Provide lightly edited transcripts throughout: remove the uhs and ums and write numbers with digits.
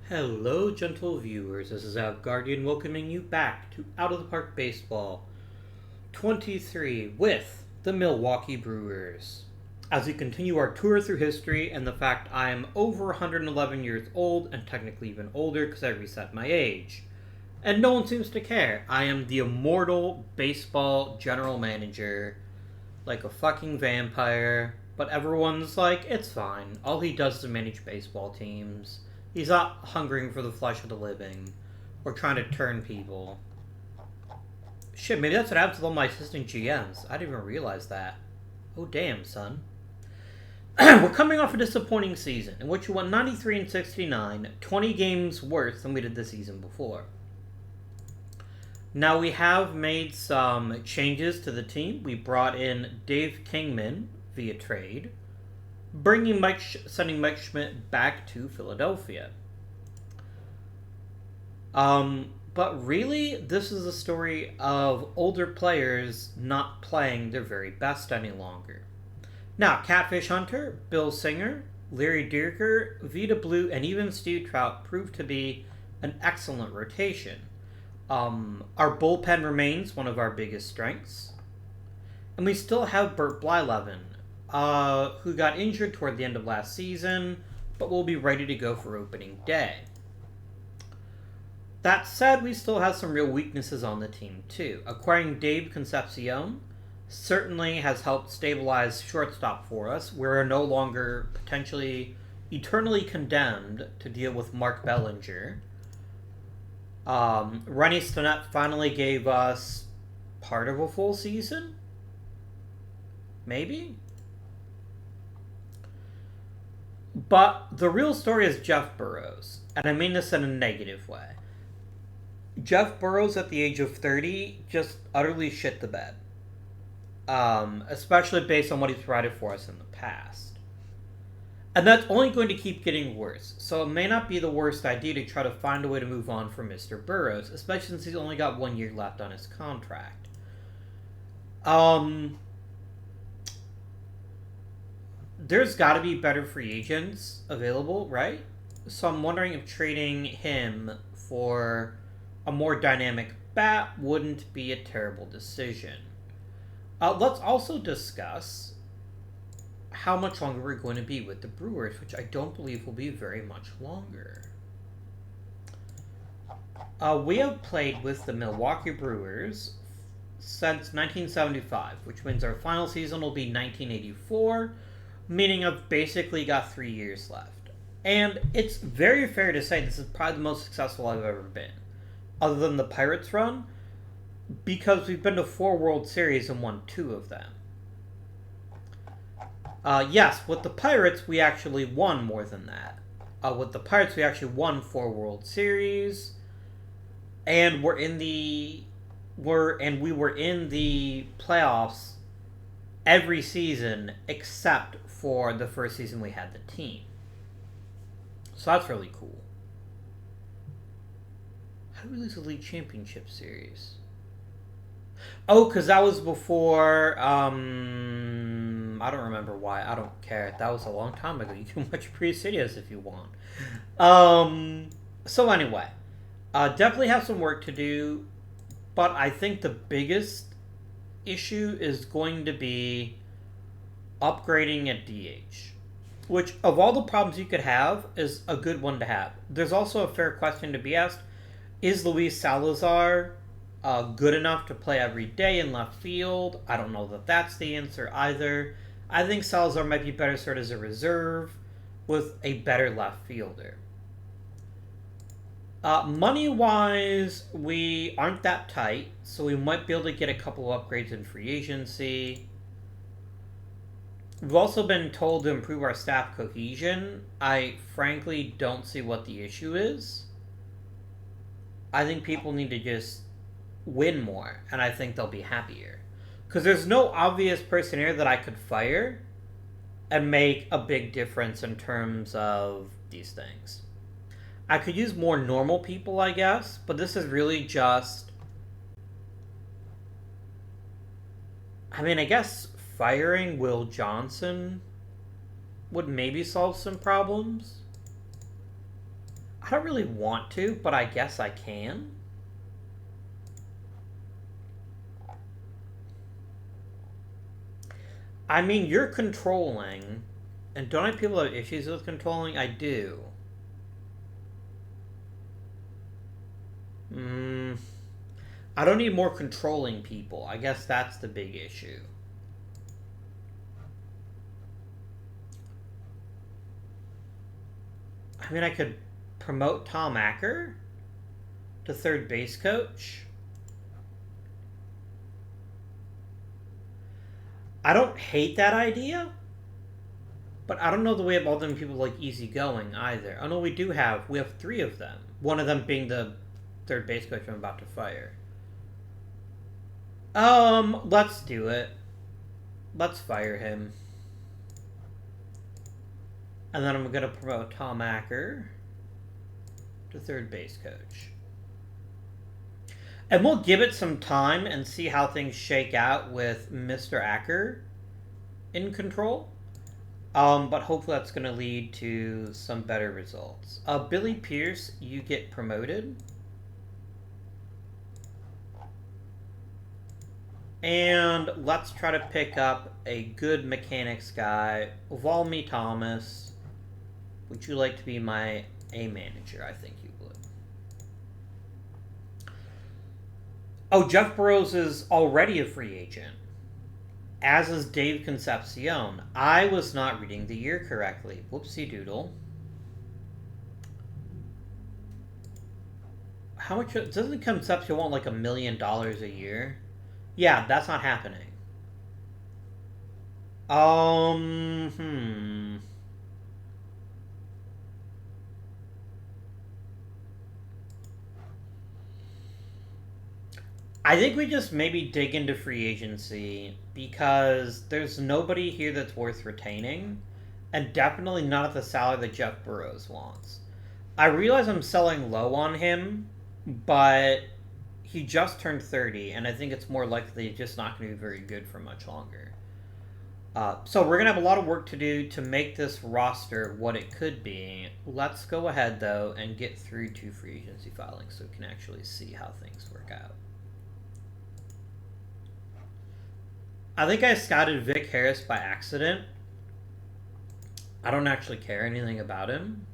Hello, gentle viewers. This is Out Guardian welcoming you back to Out of the Park Baseball 23 with the Milwaukee Brewers. As we continue our tour through history and the fact I am over 111 years old and technically even older because I reset my age. And no one seems to care. I am the immortal baseball general manager, like a fucking vampire. But everyone's like, it's fine. All he does is manage baseball teams. He's not hungering for the flesh of the living or trying to turn people. Shit, maybe that's what happens with all my assistant GMs. I didn't even realize that. Oh, damn, son. We're coming off a disappointing season in which we won 93 and 69, 20 games worse than we did the season before. Now, we have made some changes to the team. We brought in Dave Kingman via trade, sending Mike Schmidt back to Philadelphia. But really, this is a story of older players not playing their very best any longer. Now, Catfish Hunter, Bill Singer, Larry Dierker, Vita Blue, and even Steve Trout proved to be an excellent rotation. Our bullpen remains one of our biggest strengths. And we still have Bert Blyleven, who got injured toward the end of last season, but will be ready to go for opening day. That said, we still have some real weaknesses on the team, too. Acquiring Dave Concepcion certainly has helped stabilize shortstop for us. We're no longer potentially eternally condemned to deal with Mark Bellinger. Rennie Stinnett finally gave us part of a full season? Maybe? But the real story is Jeff Burroughs, and I mean this in a negative way. Jeff Burroughs at the age of 30 just utterly shit the bed. Especially based on what he's provided for us in the past. And that's only going to keep getting worse, so it may not be the worst idea to try to find a way to move on from Mr. Burroughs, especially since he's only got 1 year left on his contract. There's got to be better free agents available, right? So I'm wondering if trading him for a more dynamic bat wouldn't be a terrible decision. Let's also discuss how much longer we're going to be with the Brewers, which I don't believe will be very much longer. We have played with the Milwaukee Brewers since 1975, which means our final season will be 1984, meaning I've basically got 3 years left. And it's very fair to say this is probably the most successful I've ever been, other than the Pirates run, because we've been to 4 World Series and won 2 of them. Yes, with the Pirates, we actually won more than that. With the Pirates, we actually won 4 World Series, and we were in the playoffs every season except for the first season we had the team. So that's really cool. How did we lose the league championship series? Oh, because that was before, I don't remember why. I don't care. That was a long time ago. You can watch pre-studios if you want. So anyway, definitely have some work to do, but I think the biggest issue is going to be upgrading at DH, which of all the problems you could have is a good one to have. There's also a fair question to be asked. Is Luis Salazar good enough to play every day in left field? I don't know that that's the answer either. I think Salazar might be better served as a reserve with a better left fielder. Money-wise, we aren't that tight, so we might be able to get a couple of upgrades in free agency. We've also been told to improve our staff cohesion. I frankly don't see what the issue is. I think people need to just win more, and I think they'll be happier. Because there's no obvious person here that I could fire and make a big difference in terms of these things. I could use more normal people, I guess, but this is really just... I mean, I guess firing Will Johnson would maybe solve some problems. I don't really want to, but I guess I can. I mean, you're controlling, and don't I have people have issues with controlling? I do. I don't need more controlling people. I guess that's the big issue. I mean, I could promote Tom Acker to third base coach. I don't hate that idea, but I don't know the way of all them people like easygoing either. Oh no, we have 3 of them. One of them being the third base coach I'm about to fire. Let's do it. Let's fire him. And then I'm gonna promote Tom Acker to third base coach. And we'll give it some time and see how things shake out with Mr. Acker in control. But hopefully that's going to lead to some better results. Billy Pierce, you get promoted. And let's try to pick up a good mechanics guy. Valmy Thomas. Would you like to be my A manager? I think you would. Oh, Jeff Burrows is already a free agent. As is Dave Concepcion. I was not reading the year correctly. Whoopsie doodle. How much? Doesn't Concepcion want like $1 million a year? Yeah, that's not happening. I think we just maybe dig into free agency because there's nobody here that's worth retaining, and definitely not at the salary that Jeff Burrows wants. I realize I'm selling low on him, but he just turned 30, and I think it's more likely he's just not going to be very good for much longer. So we're going to have a lot of work to do to make this roster what it could be. Let's go ahead, though, and get through to free agency filings so we can actually see how things work out. I think I scouted Vic Harris by accident. I don't actually care anything about him.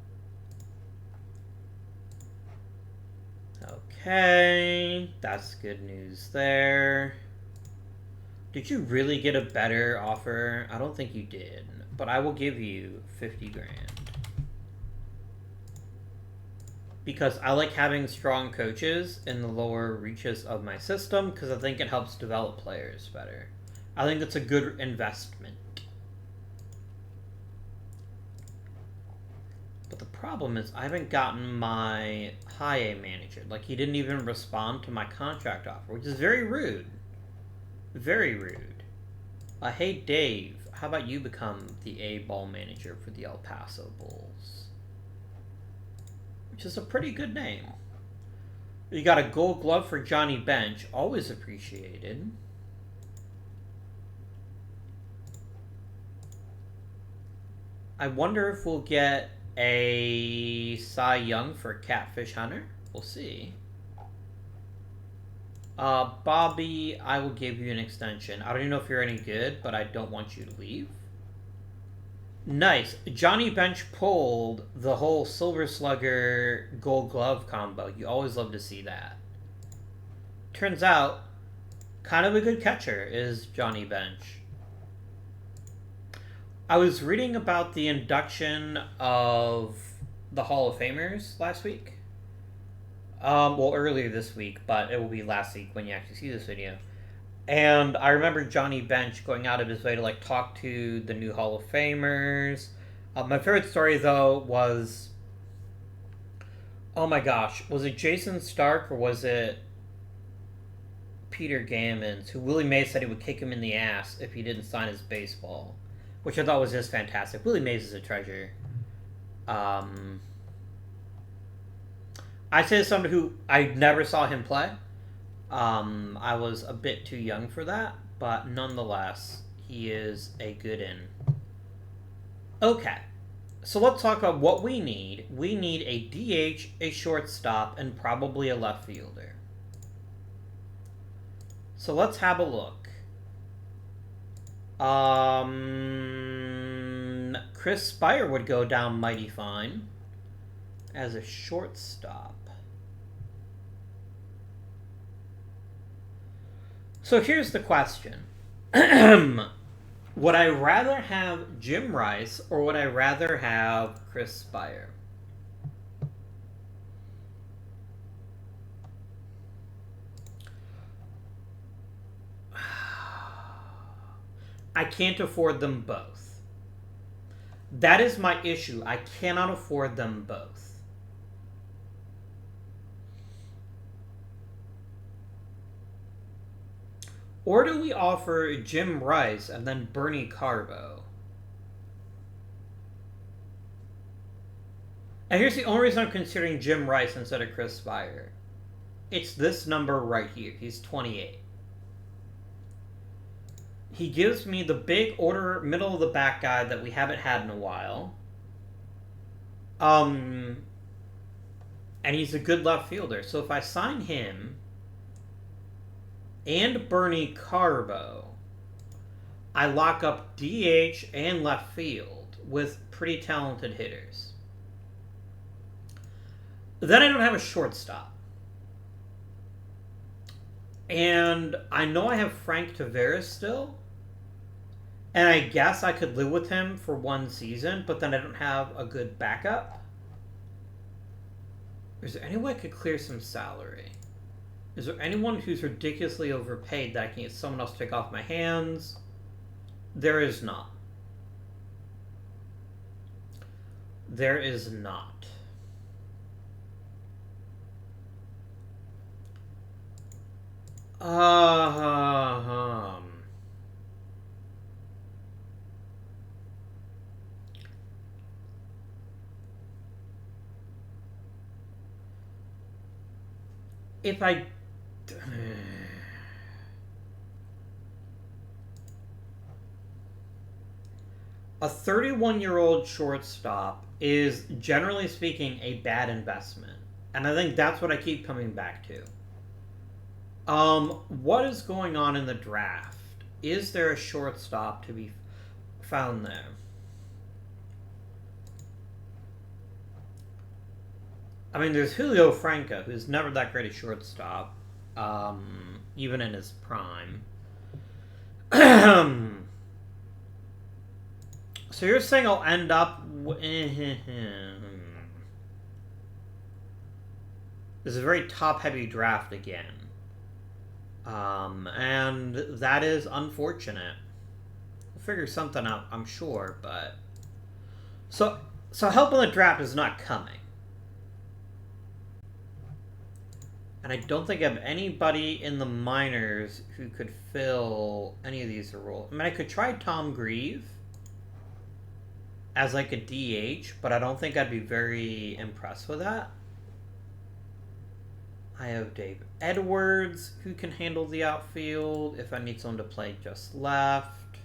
Okay, that's good news there. Did you really get a better offer? I don't think you did, but I will give you 50 grand. Because I like having strong coaches in the lower reaches of my system because I think it helps develop players better. I think it's a good investment. But the problem is I haven't gotten my high A manager. Like, he didn't even respond to my contract offer, which is very rude. Very rude. Hey, Dave, how about you become the A ball manager for the El Paso Bulls? Which is a pretty good name. You got a gold glove for Johnny Bench. Always appreciated. I wonder if we'll get a Cy Young for Catfish Hunter. We'll see. Bobby, I will give you an extension. I don't even know if you're any good, but I don't want you to leave. Nice. Johnny Bench pulled the whole Silver Slugger Gold Glove combo. You always love to see that. Turns out, kind of a good catcher is Johnny Bench. I was reading about the induction of the Hall of Famers last week. Well, earlier this week, but it will be last week when you actually see this video. And I remember Johnny Bench going out of his way to like talk to the new Hall of Famers. My favorite story though was, oh my gosh, was it Jason Stark or was it Peter Gammons, who Willie Mays said he would kick him in the ass if he didn't sign his baseball, which I thought was just fantastic. Willie Mays is a treasure. I say someone who I never saw him play. I was a bit too young for that, but nonetheless, he is a good in. Okay. So let's talk about what we need. We need a DH, a shortstop, and probably a left fielder. So let's have a look. Chris Spire would go down mighty fine as a shortstop. So here's the question. Would I rather have Jim Rice or would I rather have Chris Spire? I can't afford them both. That is my issue. I cannot afford them both. Or do we offer Jim Rice and then Bernie Carbo? And here's the only reason I'm considering Jim Rice instead of Chris Spire. It's this number right here. He's 28. He gives me the big order, middle of the back guy that we haven't had in a while. And he's a good left fielder. So if I sign him and Bernie Carbo, I lock up DH and left field with pretty talented hitters. Then I don't have a shortstop. And I know I have Frank Tavares still. And I guess I could live with him for one season, but then I don't have a good backup. Is there any way I could clear some salary? Is there anyone who's ridiculously overpaid that I can get someone else to take off my hands? There is not. There is not. If I... A 31-year-old shortstop is, generally speaking, a bad investment. And I think that's what I keep coming back to. What is going on in the draft? Is there a shortstop to be found there? I mean, there's Julio Franco, who's never that great a shortstop, even in his prime. So you're saying I'll end up... This is a very top-heavy draft again. And that is unfortunate. We'll figure something out, I'm sure, but... So help in the draft is not coming. And I don't think I have anybody in the minors who could fill any of these roles. I mean, I could try Tom Grieve as like a DH, but I don't think I'd be very impressed with that. I have Dave Edwards, who can handle the outfield if I need someone to play just left.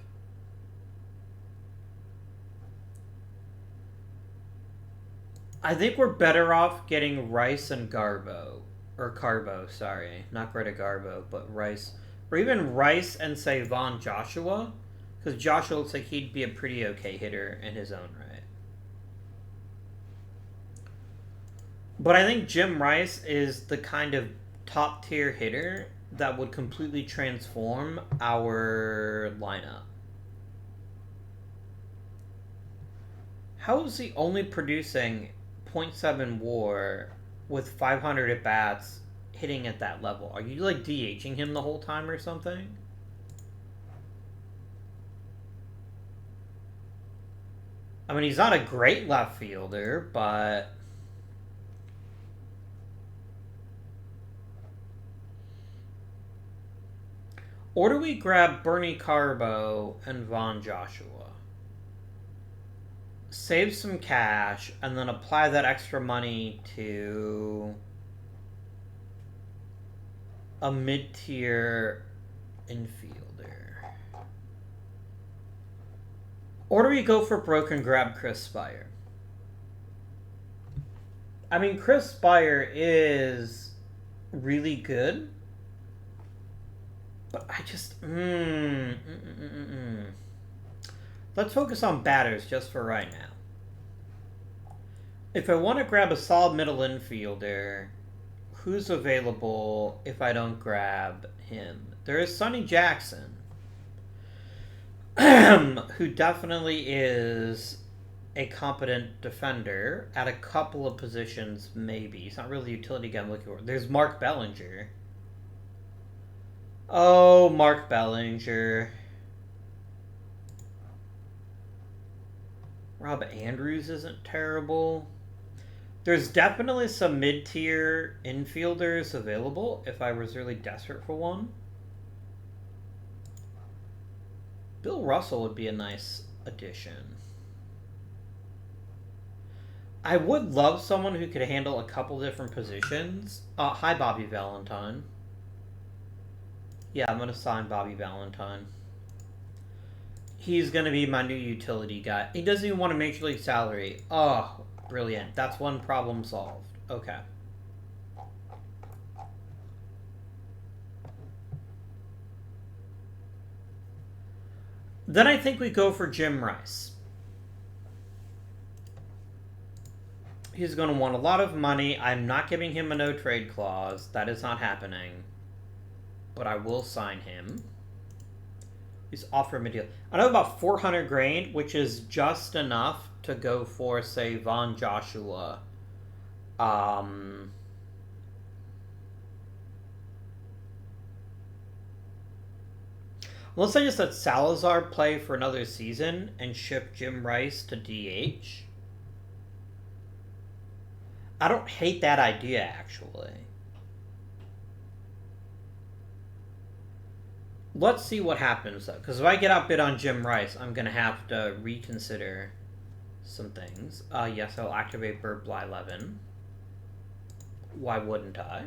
I think we're better off getting Rice and Garbo. Or Carbo, sorry. Not Greta Garbo, but Rice. Or even Rice and, say, Von Joshua. Because Joshua looks like he'd be a pretty okay hitter in his own right. But I think Jim Rice is the kind of top-tier hitter that would completely transform our lineup. How is he only producing .7 WAR with 500 at-bats hitting at that level? Are you, like, DHing him the whole time or something? I mean, he's not a great left fielder, but... Or do we grab Bernie Carbo and Von Joshua? Save some cash, and then apply that extra money to a mid-tier infielder. Or do we go for broke and grab Chris Spire? I mean, Chris Spire is really good, but I just let's focus on batters just for right now. If I want to grab a solid middle infielder, who's available if I don't grab him? There is Sonny Jackson, who definitely is a competent defender at a couple of positions, maybe. He's not really a utility guy I'm looking for. There's Mark Bellinger. Oh, Mark Bellinger. Rob Andrews isn't terrible. There's definitely some mid-tier infielders available if I was really desperate for one. Bill Russell would be a nice addition. I would love someone who could handle a couple different positions. Hi, Bobby Valentine. Yeah, I'm going to sign Bobby Valentine. He's going to be my new utility guy. He doesn't even want a Major League salary. Oh, brilliant. That's one problem solved. Okay. Then I think we go for Jim Rice. He's going to want a lot of money. I'm not giving him a no-trade clause. That is not happening. But I will sign him. He's offering him a deal. I know about 400 grand, which is just enough to go for, say, Von Joshua. Let's say just let Salazar play for another season and ship Jim Rice to DH. I don't hate that idea, actually. Let's see what happens, though. Because if I get outbid on Jim Rice, I'm going to have to reconsider some things. Yes, I'll activate Bird Bly 11. Why wouldn't I?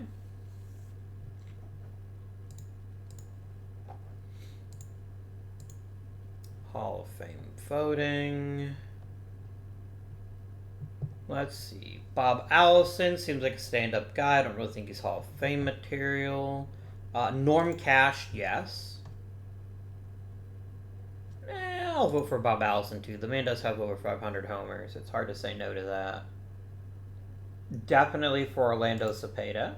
Hall of Fame voting. Let's see. Bob Allison seems like a stand-up guy. I don't really think he's Hall of Fame material. Norm Cash, yes. I'll vote for Bob Allison, too. The man does have over 500 homers. It's hard to say no to that. Definitely for Orlando Cepeda.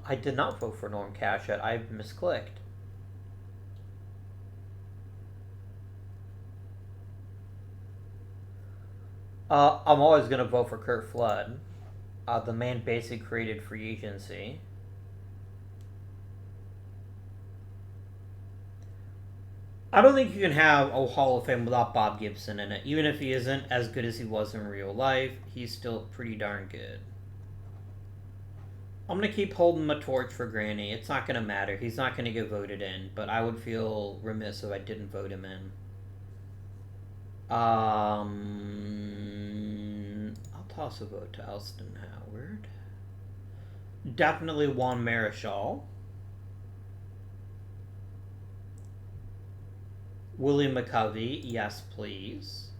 I did not vote for Norm Cash yet. I misclicked. I'm always going to vote for Kurt Flood. The man basically created free agency. I don't think you can have a Hall of Fame without Bob Gibson in it. Even if he isn't as good as he was in real life, he's still pretty darn good. I'm going to keep holding my torch for Granny. It's not going to matter. He's not going to get voted in, but I would feel remiss if I didn't vote him in. I'll toss a vote to Elston Howard. Definitely Juan Marichal. Willie McCovey, yes please.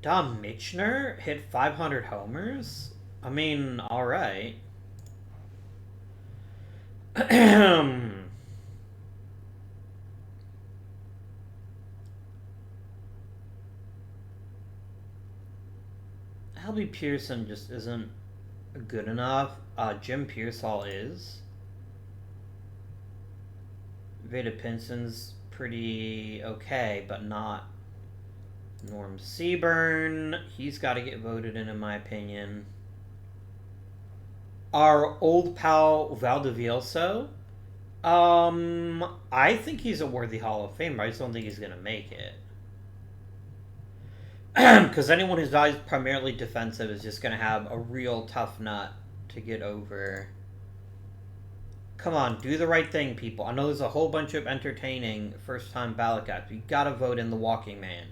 Don Michener hit 500 homers? I mean, alright. Albie Pearson just isn't good enough. Jim Pearsall is. Veda Pinson's pretty okay, but not Norm Seaburn. He's got to get voted in my opinion. Our old pal Valdivieso. I think he's a worthy Hall of Famer. I just don't think he's going to make it. Because anyone who's not primarily defensive is just going to have a real tough nut to get over. Come on, do the right thing, people. I know there's a whole bunch of entertaining first-time ballot guys. You gotta vote in the Walking Man.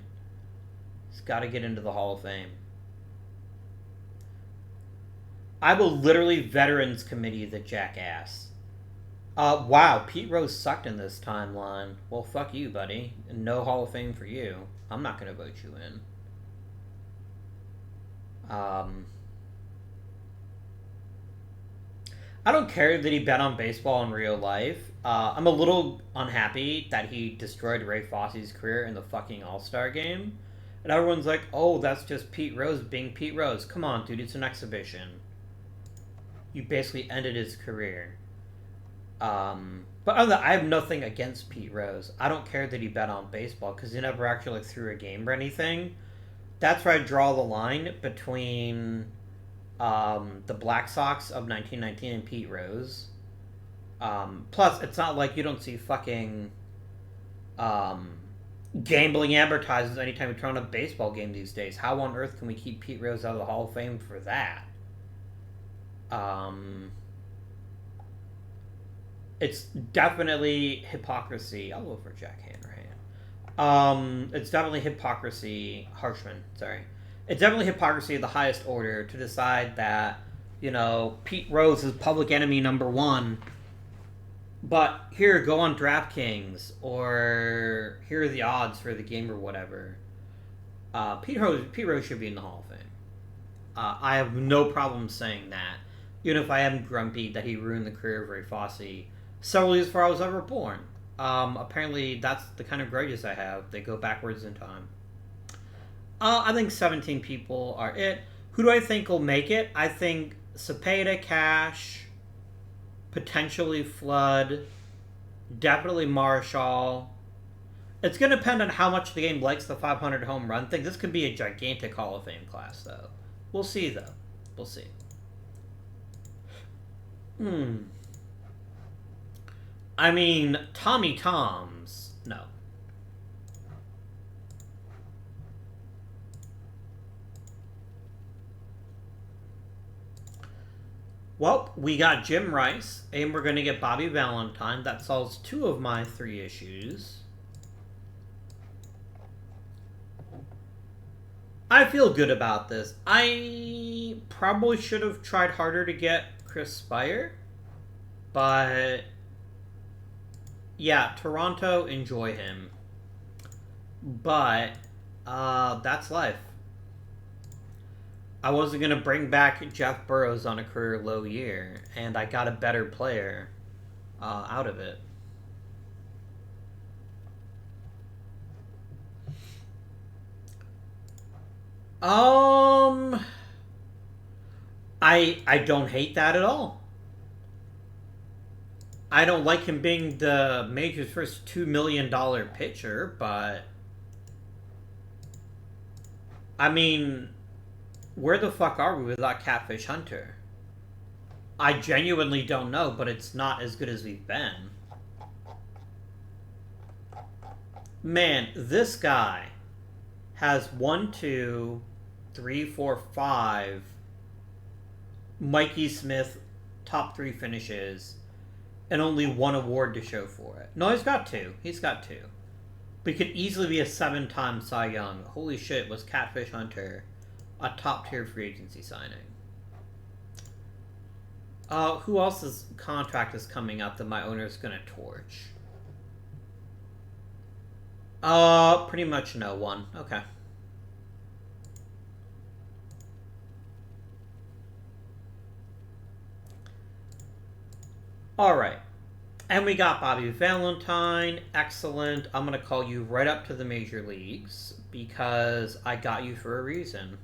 He's gotta get into the Hall of Fame. I will literally Veterans Committee the jackass. Wow, Pete Rose sucked in this timeline. Well, fuck you, buddy. No Hall of Fame for you. I'm not gonna vote you in. I don't care that he bet on baseball in real life. I'm a little unhappy that he destroyed Ray Fosse's career in the fucking All-Star game. And everyone's like, oh, that's just Pete Rose being Pete Rose. Come on, dude, it's an exhibition. You basically ended his career. But other than that, I have nothing against Pete Rose. I don't care that he bet on baseball because he never actually threw a game or anything. That's where I draw the line between the Black Sox of 1919 and Pete Rose. Plus, it's not like you don't see fucking gambling advertisements anytime you turn on a baseball game these days. How on earth can we keep Pete Rose out of the Hall of Fame for that? It's definitely hypocrisy. I'll vote for Jack Hanrahan. It's definitely hypocrisy. Harshman, sorry. It's definitely hypocrisy of the highest order to decide that, you know, Pete Rose is public enemy number one. But here, go on DraftKings, or here are the odds for the game or whatever. Pete Rose should be in the Hall of Fame. I have no problem saying that, even if I am grumpy that he ruined the career of Ray Fosse several years before I was ever born. Apparently, that's the kind of grudges I have. They go backwards in time. I think 17 people are it. Who do I think will make it? I think Cepeda, Cash, potentially Flood, definitely Marshall. It's going to depend on how much the game likes the 500 home run thing. This could be a gigantic Hall of Fame class, though. We'll see, though. We'll see. I mean, Tommy Toms. No. Well, we got Jim Rice, and we're going to get Bobby Valentine. That solves 2 of my 3 issues. I feel good about this. I probably should have tried harder to get Chris Spire, but yeah, Toronto, enjoy him. But that's life. I wasn't going to bring back Jeff Burrows on a career low year, and I got a better player out of it. I don't hate that at all. I don't like him being the Major's first $2 million pitcher, but I mean, where the fuck are we without Catfish Hunter? I genuinely don't know, but it's not as good as we've been. Man, this guy has 1, 2, 3, 4, 5 Mikey Smith top 3 finishes and only 1 award to show for it. No, he's got 2. He's got 2. But he could easily be a 7-time Cy Young. Holy shit, was Catfish Hunter a top-tier free agency signing? Who else's contract is coming up that my owner's gonna torch? Pretty much no one. Okay. Alright. And we got Bobby Valentine. Excellent. I'm going to call you right up to the major leagues because I got you for a reason.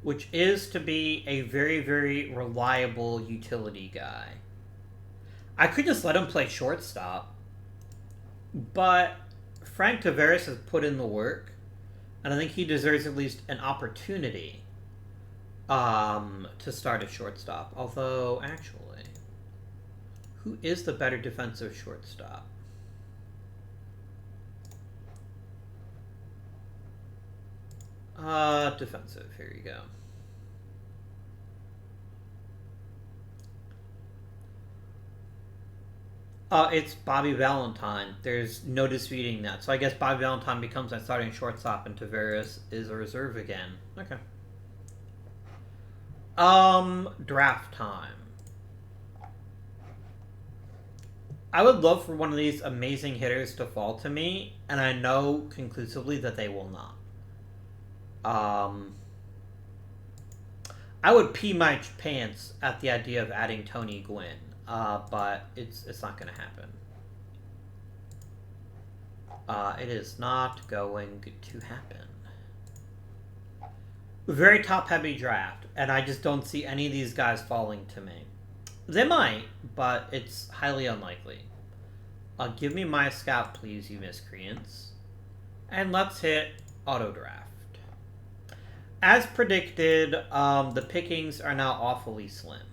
Which is to be a very, very reliable utility guy. I could just let him play shortstop. But Frank Tavares has put in the work. And I think he deserves at least an opportunity to start at shortstop. Although, actually, who is the better defensive shortstop? Defensive. Here you go. It's Bobby Valentine. There's no disputing that. So I guess Bobby Valentine becomes my starting shortstop and Tavares is a reserve again. Okay. Draft time. I would love for one of these amazing hitters to fall to me, and I know conclusively that they will not. I would pee my pants at the idea of adding Tony Gwynn, but it's not going to happen. It is not going to happen. Very top-heavy draft, and I just don't see any of these guys falling to me. They might, but it's highly unlikely. Give me my scout, please, you miscreants. And let's hit auto-draft. As predicted, the pickings are now awfully slim.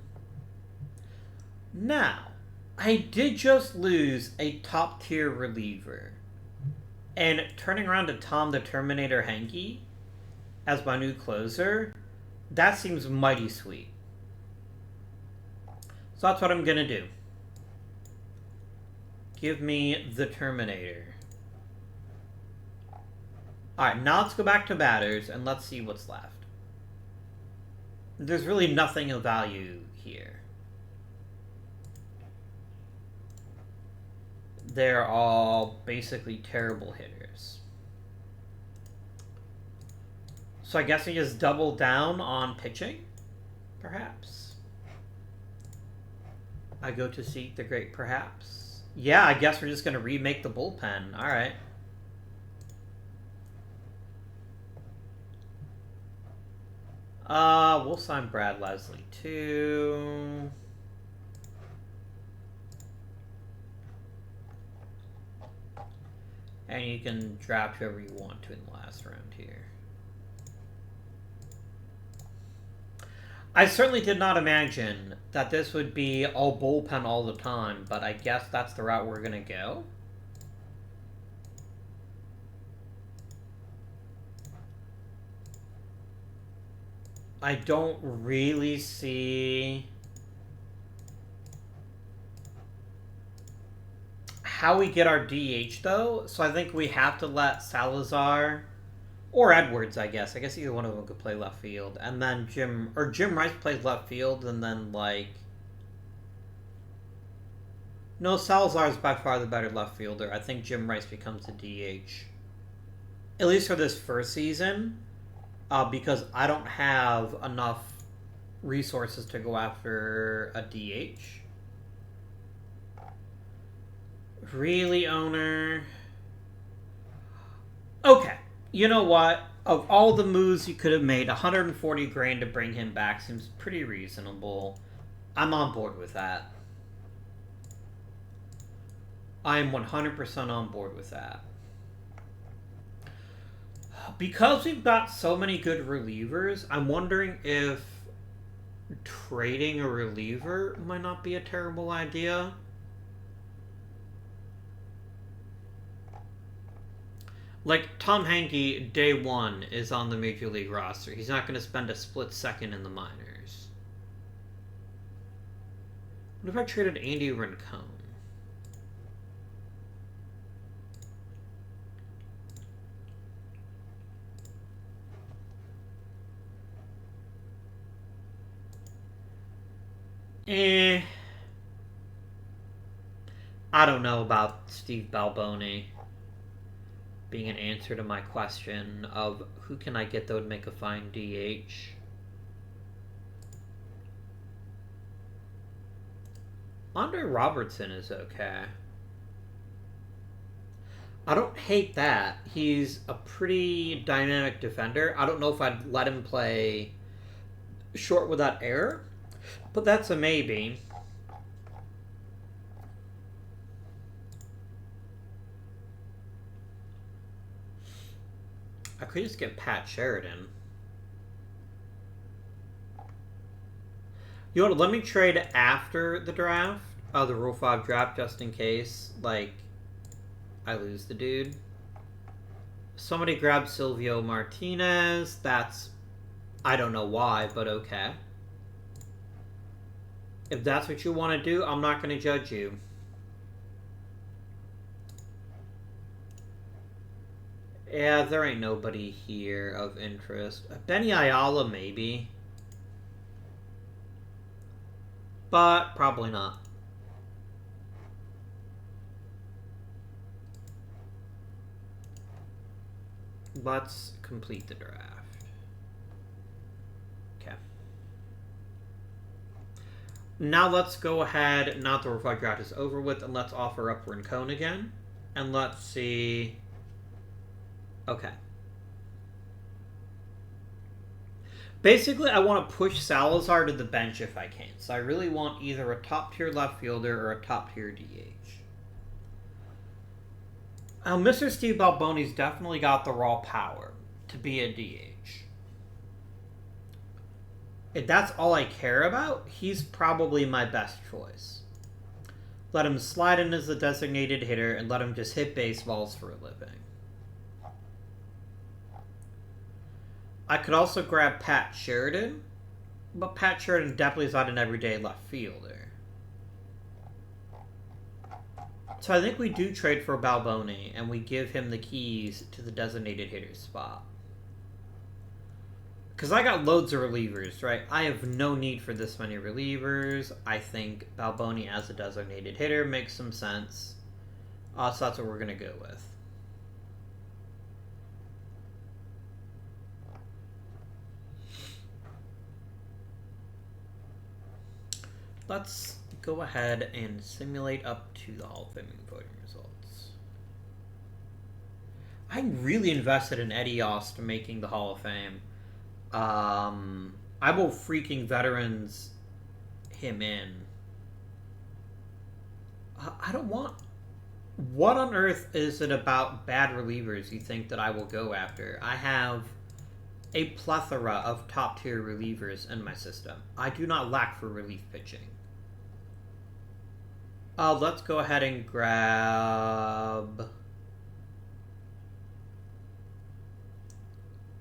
Now, I did just lose a top-tier reliever. And turning around to Tom the Terminator Henke as my new closer, that seems mighty sweet. So that's what I'm going to do. Give me the Terminator. Alright, now let's go back to batters and let's see what's left. There's really nothing of value here. They're all basically terrible hitters. So I guess we just double down on pitching? Perhaps. I go to seek the great perhaps. Yeah, I guess we're just going to remake the bullpen. Alright. We'll sign Brad Leslie too. And you can draft whoever you want to in the last round here. I certainly did not imagine that this would be all bullpen all the time, but I guess that's the route we're going to go. I don't really see how we get our DH, though. So I think we have to let Salazar, or Edwards, I guess. I guess either one of them could play left field. And then Jim Rice plays left field, and then, like... No, Salazar is by far the better left fielder. I think Jim Rice becomes the DH. At least for this first season. Because I don't have enough resources to go after a DH. Really, owner? Okay. You know what? Of all the moves you could have made, 140 grand to bring him back seems pretty reasonable. I'm on board with that. I am 100% on board with that. Because we've got so many good relievers, I'm wondering if trading a reliever might not be a terrible idea. Like, Tom Henke, day one, is on the Major League roster. He's not going to spend a split second in the minors. What if I traded Andy Rincon? I don't know about Steve Balboni being an answer to my question of who can I get that would make a fine DH. Andre Robertson is okay. I don't hate that. He's a pretty dynamic defender. I don't know if I'd let him play short without error, but that's a maybe. I could just get Pat Sheridan. You know what? Let me trade after the draft, the Rule 5 draft, just in case, like, I lose the dude. Somebody grab Silvio Martinez. That's, I don't know why, but okay. If that's what you want to do, I'm not going to judge you. Yeah, there ain't nobody here of interest. Benny Ayala, maybe. but probably not. Let's complete the draft. Okay. Now let's go ahead, now that the Reflect draft is over with, and let's offer up Rincon again. And let's see... Okay. Basically, I want to push Salazar to the bench if I can. So I really want either a top-tier left fielder or a top-tier DH. Mr. Steve Balboni's definitely got the raw power to be a DH. If that's all I care about, he's probably my best choice. Let him slide in as the designated hitter and let him just hit baseballs for a living. I could also grab Pat Sheridan, but Pat Sheridan definitely is not an everyday left fielder. So I think we do trade for Balboni, and we give him the keys to the designated hitter spot. Because I got loads of relievers, right? I have no need for this many relievers. I think Balboni as a designated hitter makes some sense. So that's what we're going to go with. Let's go ahead and simulate up to the Hall of Fame voting results. I'm really invested in Eddie Ost making the Hall of Fame. I will freaking veterans him in. I don't want... What on earth is it about bad relievers you think that I will go after? I have a plethora of top-tier relievers in my system. I do not lack for relief pitching. Let's go ahead and grab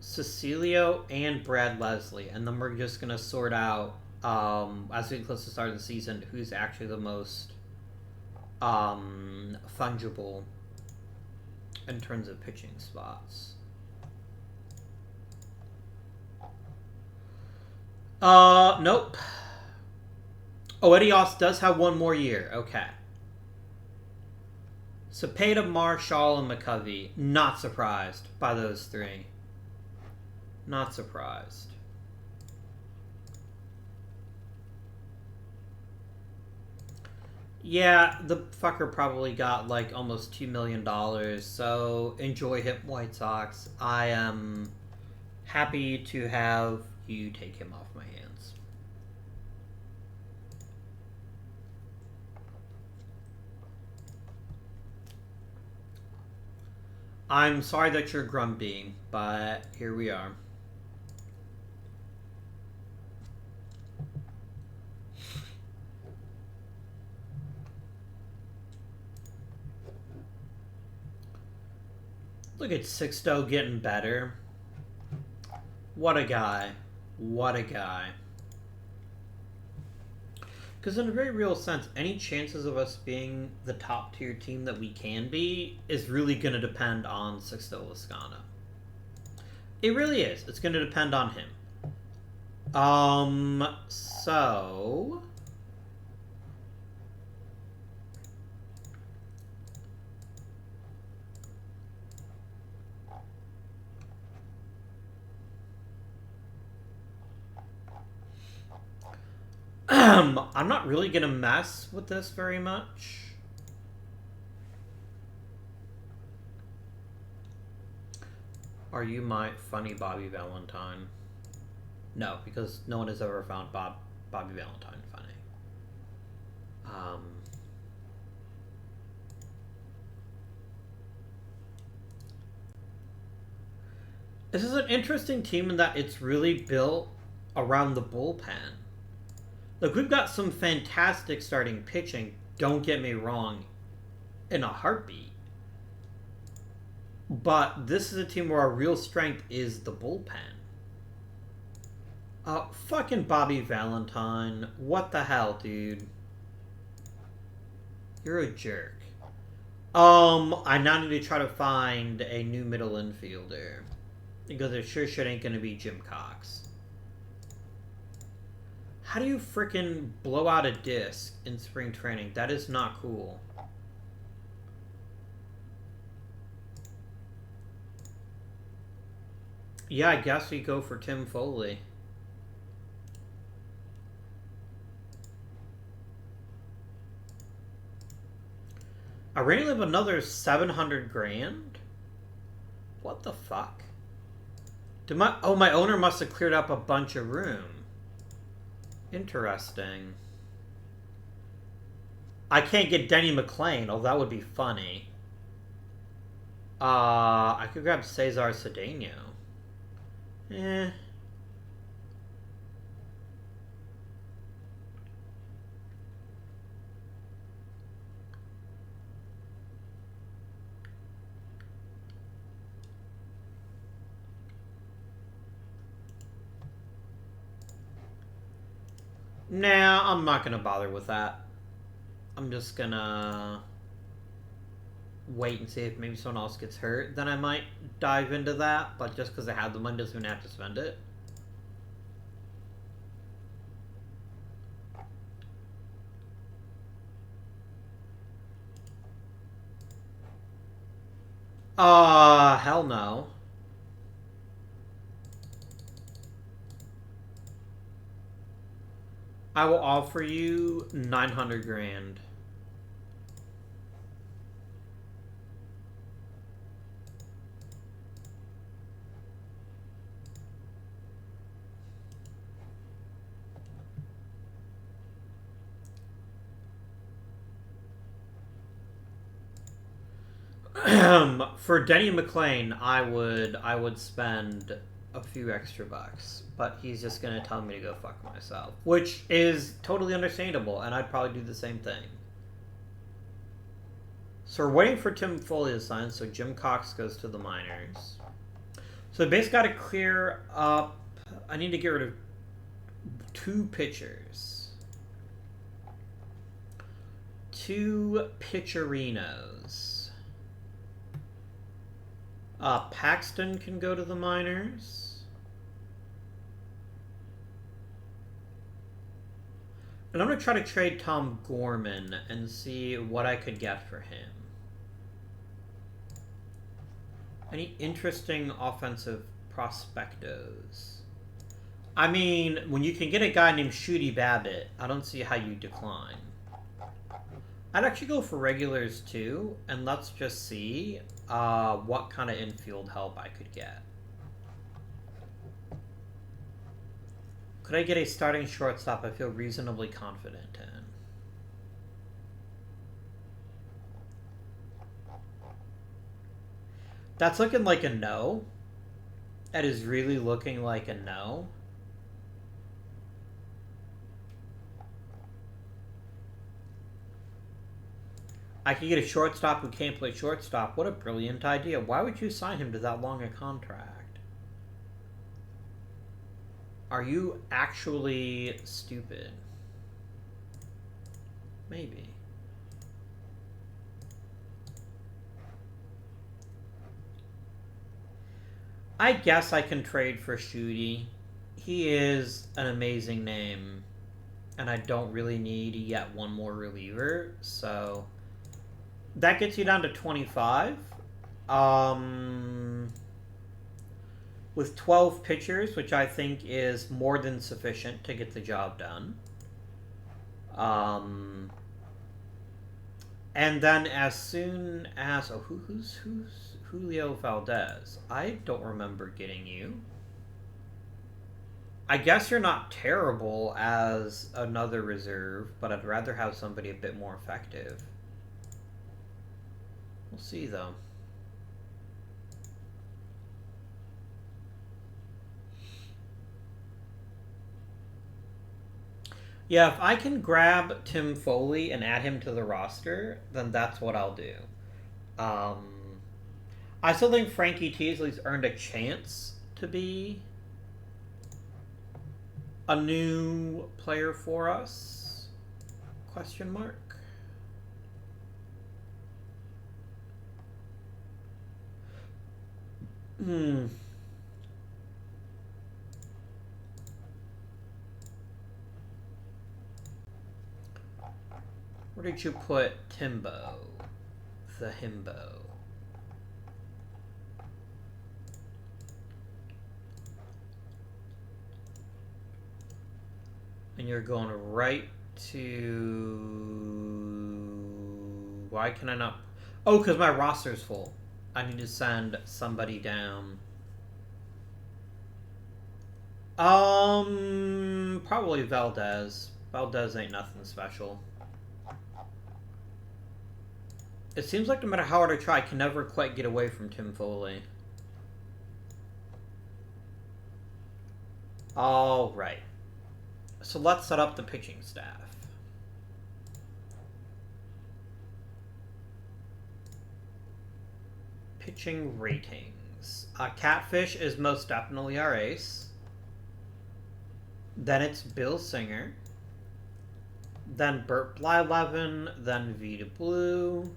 Cecilio and Brad Leslie, and then we're just going to sort out, as we get close to the start of the season, who's actually the most fungible in terms of pitching spots. Nope. Oh, Eddie Ost does have one more year. Okay. Cepeda, Marshall, and McCovey. Not surprised by those three. Not surprised. Yeah, the fucker probably got like almost $2 million, so enjoy him, White Sox. I am happy to have you take him off my hands. I'm sorry that you're grumpy, but here we are. Look at Sixto getting better. What a guy. What a guy. Because in a very real sense, any chances of us being the top tier team that we can be is really going to depend on Sixto Loscano. It really is. It's going to depend on him. So... I'm not really going to mess with this very much. Are you my funny Bobby Valentine? No, because no one has ever found Bobby Valentine funny. This is an interesting team in that it's really built around the bullpen. Look, we've got some fantastic starting pitching, don't get me wrong, in a heartbeat. But this is a team where our real strength is the bullpen. Fucking Bobby Valentine. What the hell, dude? You're a jerk. I now need to try to find a new middle infielder. Because it sure shit ain't gonna be Jim Cox. How do you frickin' blow out a disc in spring training? That is not cool. Yeah, I guess we go for Tim Foley. I ran up another 700 grand? What the fuck? My owner must have cleared up a bunch of room. Interesting. I can't get Denny McLean. Oh, that would be funny. I could grab Cesar Cedeno. Eh. Nah, I'm not gonna bother with that. I'm just gonna wait and see if maybe someone else gets hurt. Then I might dive into that, but just because I have the money doesn't mean I have to spend it. Hell no. I will offer you 900 grand. For Denny McLean, I would spend a few extra bucks, but he's just gonna tell me to go fuck myself, which is totally understandable, and I'd probably do the same thing. So we're waiting for Tim Foley to sign, so Jim Cox goes to the minors. So I basically got to clear up. I need to get rid of 2 pitchers. 2 pitcherinos. Paxton can go to the minors. And I'm going to try to trade Tom Gorman and see what I could get for him. Any interesting offensive prospectos? I mean, when you can get a guy named Shooty Babbitt, I don't see how you decline. I'd actually go for regulars too, and let's just see what kind of infield help I could get. Could I get a starting shortstop I feel reasonably confident in? That's looking like a no. That is really looking like a no. I could get a shortstop who can't play shortstop. What a brilliant idea. Why would you sign him to that long a contract? Are you actually stupid? Maybe. I guess I can trade for Shooty. He is an amazing name. And I don't really need yet one more reliever. So that gets you down to 25. With 12 pitchers, which I think is more than sufficient to get the job done. And then as soon as... Oh, who's Julio Valdez? I don't remember getting you. I guess you're not terrible as another reserve, but I'd rather have somebody a bit more effective. We'll see, though. Yeah, if I can grab Tim Foley and add him to the roster, then that's what I'll do. I still think Frankie Teasley's earned a chance to be a new player for us? Question mark. Where did you put Timbo? The himbo. And you're going right to... Why can I not... Oh, because my roster's full. I need to send somebody down. Probably Valdez. Valdez ain't nothing special. It seems like no matter how hard I try, I can never quite get away from Tim Foley. Alright. So let's set up the pitching staff. Pitching ratings. Catfish is most definitely our ace. Then it's Bill Singer. Then Burt Blyleven. Then Vita Blue.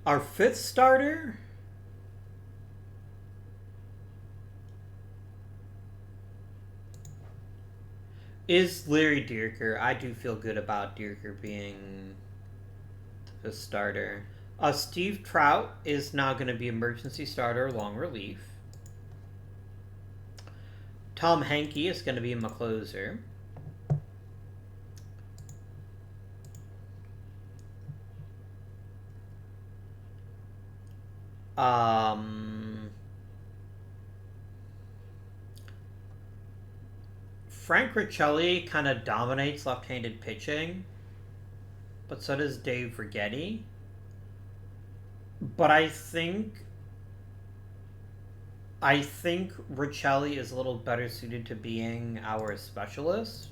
Our fifth starter is Larry Dierker. I do feel good about Dierker being the starter. Steve Trout is now going to be emergency starter, long relief. Tom Henke is going to be my closer. Frank Riccelli kind of dominates left-handed pitching, but so does Dave Righetti. But I think Riccelli is a little better suited to being our specialist.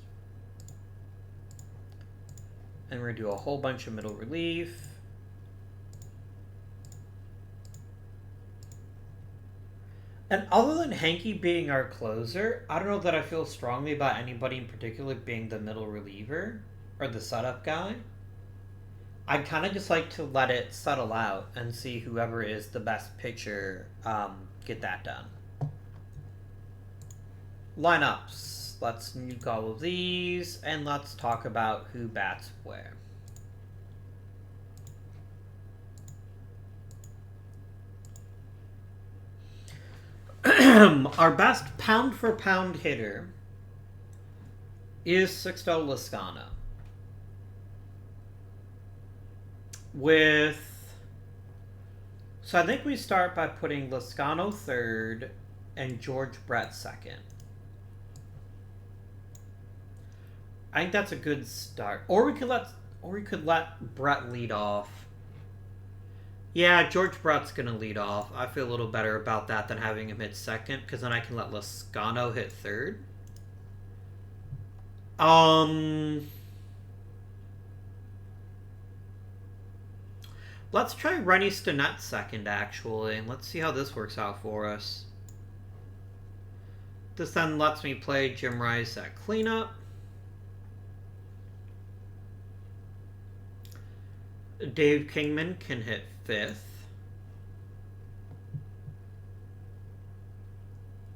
And we're going to do a whole bunch of middle relief. And other than Henke being our closer, I don't know that I feel strongly about anybody in particular being the middle reliever or the setup guy. I'd kind of just like to let it settle out and see whoever is the best pitcher get that done. Lineups. Let's nuke all of these, and let's talk about who bats where. Our best pound-for-pound hitter is Sixto Lezcano. So I think we start by putting Lezcano third and George Brett second. I think that's a good start. Or we could let Brett lead off. Yeah, George Brett's gonna lead off. I feel a little better about that than having him hit second, because then I can let Lezcano hit third. Let's try Rennie Stinnett second, actually, and let's see how this works out for us. This then lets me play Jim Rice at cleanup. Dave Kingman can hit fifth.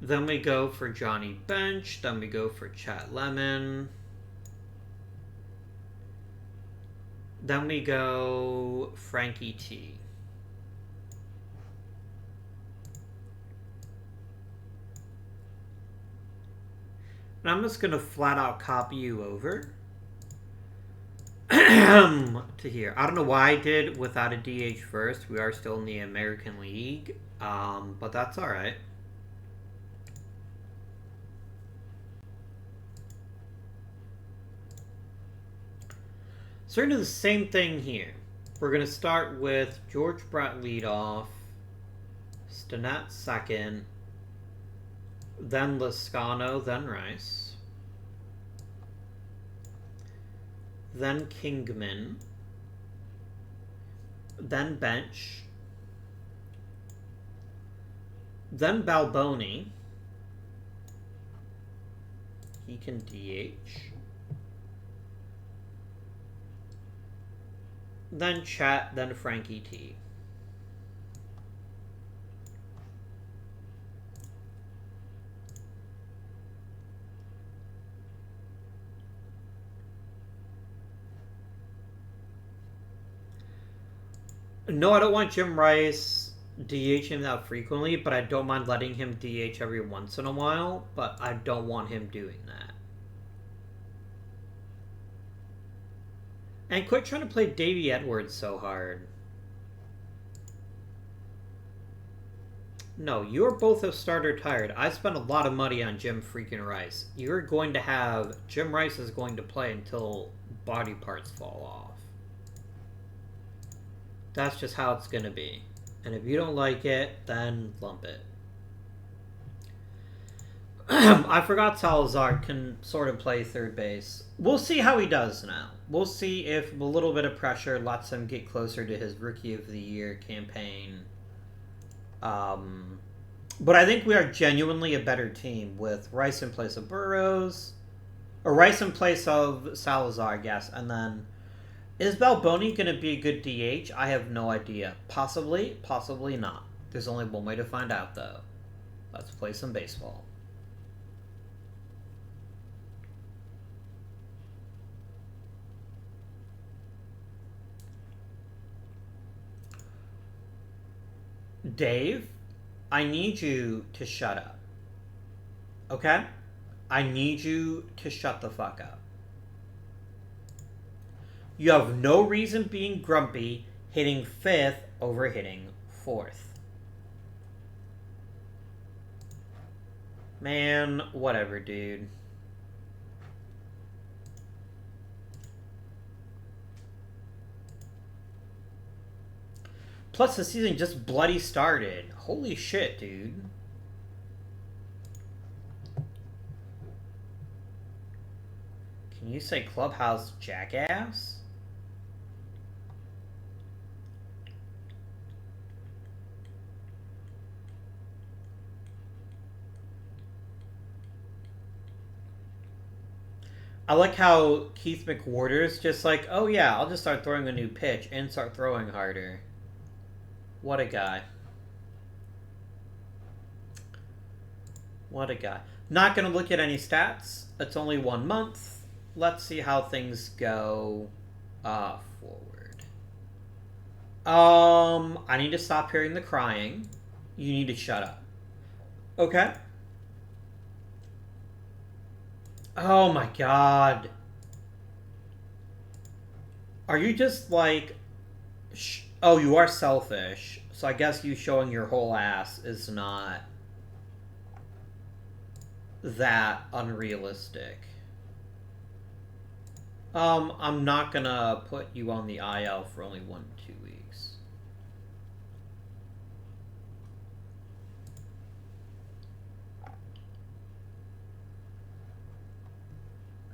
Then we go for Johnny Bench. Then we go for Chat Lemon. Then we go Frankie T. And I'm just going to flat out copy you over to here. I don't know why I did without a DH first. We are still in the American League, but that's all right. So we're going to do the same thing here. We're going to start with George Brett leadoff, Stinnett second, then Lezcano, then Rice. Then Kingman, then Bench, then Balboni. He can DH. Then Chat, then Frankie T. No, I don't want Jim Rice DHing that frequently, but I don't mind letting him DH every once in a while, but I don't want him doing that. And quit trying to play Davey Edwards so hard. No, you're both a starter tired. I spent a lot of money on Jim freaking Rice. You're going to have... Jim Rice is going to play until body parts fall off. That's just how it's going to be. And if you don't like it, then lump it. I forgot Salazar can sort of play third base. We'll see how he does now. We'll see if a little bit of pressure lets him get closer to his Rookie of the Year campaign. But I think we are genuinely a better team with Rice in place of Burrows. Or Rice in place of Salazar, I guess. And then, is Balboni going to be a good DH? I have no idea. Possibly, possibly not. There's only one way to find out, though. Let's play some baseball. Dave, I need you to shut up. Okay? I need you to shut the fuck up. You have no reason being grumpy hitting 5th over hitting 4th. Man, whatever, dude. Plus, the season just bloody started. Holy shit, dude. Can you say Clubhouse jackass? I like how Keith McWhorter's just like, oh yeah, I'll just start throwing a new pitch and start throwing harder. What a guy. What a guy. Not going to look at any stats. It's only 1 month. Let's see how things go forward. I need to stop hearing the crying. You need to shut up. Okay? Oh my god. Are you just like... Oh, you are selfish. So I guess you showing your whole ass is not that unrealistic. I'm not gonna put you on the IL for only 1 to 2 weeks.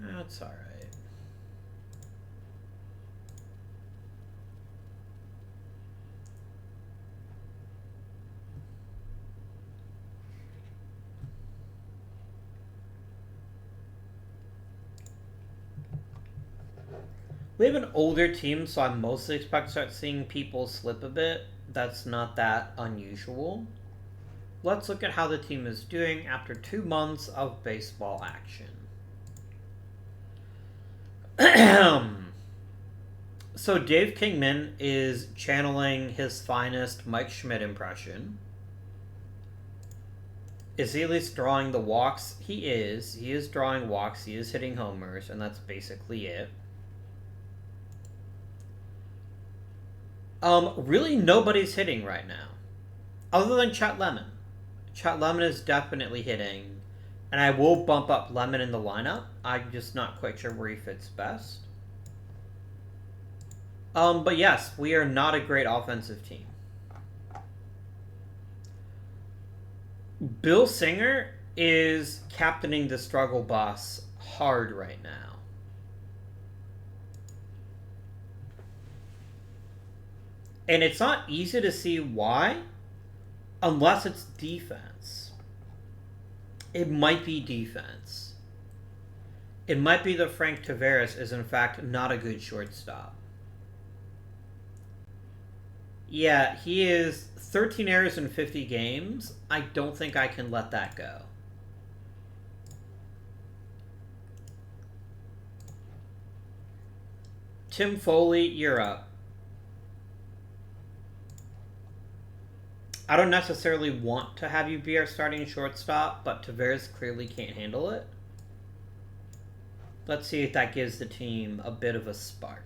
That's alright. We have an older team, so I mostly expect to start seeing people slip a bit. That's not that unusual. Let's look at how the team is doing after 2 months of baseball action. So Dave Kingman is channeling his finest Mike Schmidt impression. Is he at least drawing the walks? He is. He is drawing walks. He is hitting homers, and that's basically it. Really nobody's hitting right now. Other than Chet Lemon. Chet Lemon is definitely hitting. And I will bump up Lemon in the lineup. I'm just not quite sure where he fits best. But yes, we are not a great offensive team. Bill Singer is captaining the struggle bus hard right now. And it's not easy to see why, unless it's defense. It might be defense. It might be that Frank Taveras is in fact not a good shortstop. Yeah, he is 13 errors in 50 games. I don't think I can let that go. Tim Foley, you're up. I don't necessarily want to have you be our starting shortstop, but Tavares clearly can't handle it. Let's see if that gives the team a bit of a spark.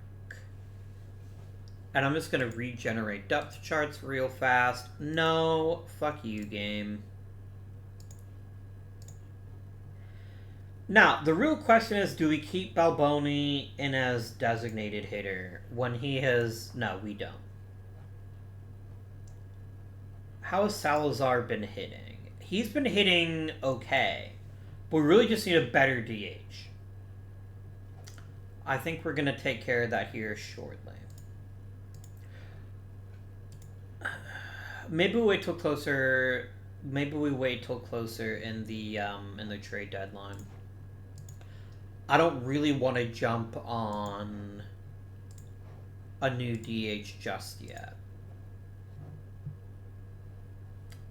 And I'm just going to regenerate depth charts real fast. No, fuck you, game. Now, the real question is, do we keep Balboni in as designated hitter when he has... No, we don't. How has Salazar been hitting? He's been hitting okay, but we really just need a better DH. I think we're going to take care of that here shortly. Maybe we wait till closer. Maybe we wait till closer in the trade deadline. I don't really want to jump on a new DH just yet.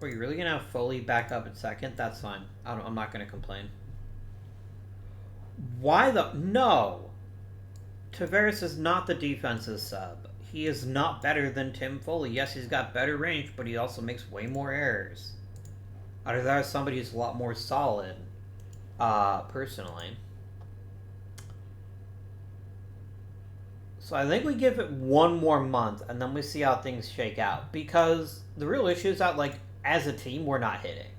Are you really gonna have Foley back up at second? That's fine. I'm not gonna complain. Why the no? Tavares is not the defensive sub. He is not better than Tim Foley. Yes, he's got better range, but he also makes way more errors. I'd rather have somebody who's a lot more solid, personally. So I think we give it one more month, and then we see how things shake out. Because the real issue is that, like, as a team, we're not hitting.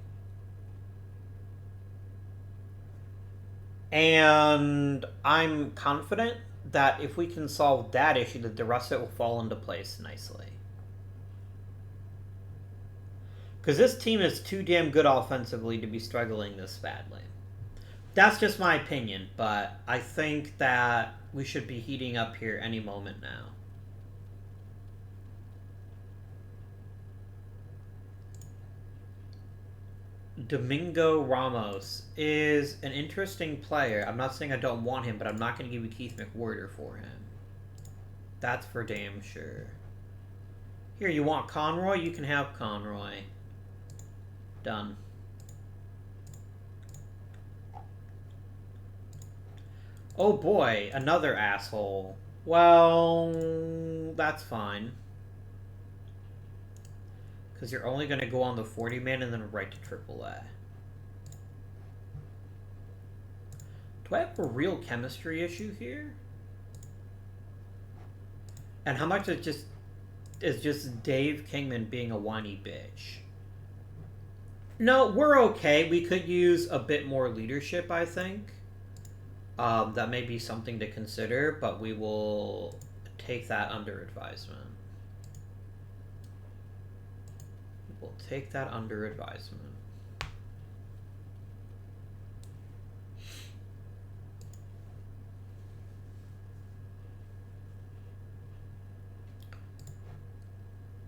And I'm confident that if we can solve that issue, that the rest of it will fall into place nicely. Because this team is too damn good offensively to be struggling this badly. That's just my opinion, but I think that we should be heating up here any moment now. Domingo Ramos is an interesting player. I'm not saying I don't want him, but I'm not going to give you Keith McWhorter for him. That's for damn sure. Here, you want Conroy? You can have Conroy. Done. Oh boy, another asshole. Well, that's fine. Because you're only going to go on the 40-man and then right to AAA. Do I have a real chemistry issue here? And how much is just Dave Kingman being a whiny bitch? No, we're okay. We could use a bit more leadership, I think. That may be something to consider, but we will take that under advisement. We'll take that under advisement.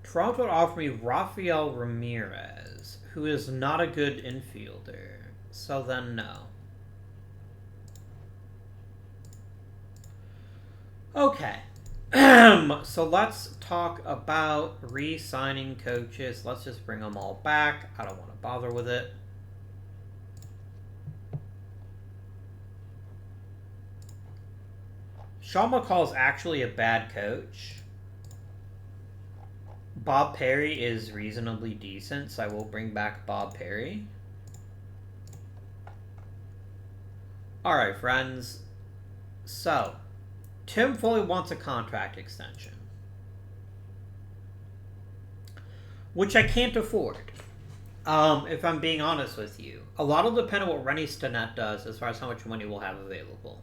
Toronto would offer me Rafael Ramirez, who is not a good infielder. So then no. Okay. So let's talk about re-signing coaches. Let's just bring them all back. I don't want to bother with it. Sean McCall is actually a bad coach. Bob Perry is reasonably decent, so I will bring back Bob Perry. Alright, friends. So, Tim Foley wants a contract extension, which I can't afford, if I'm being honest with you. A lot will depend on what Rennie Stinnett does as far as how much money we'll have available.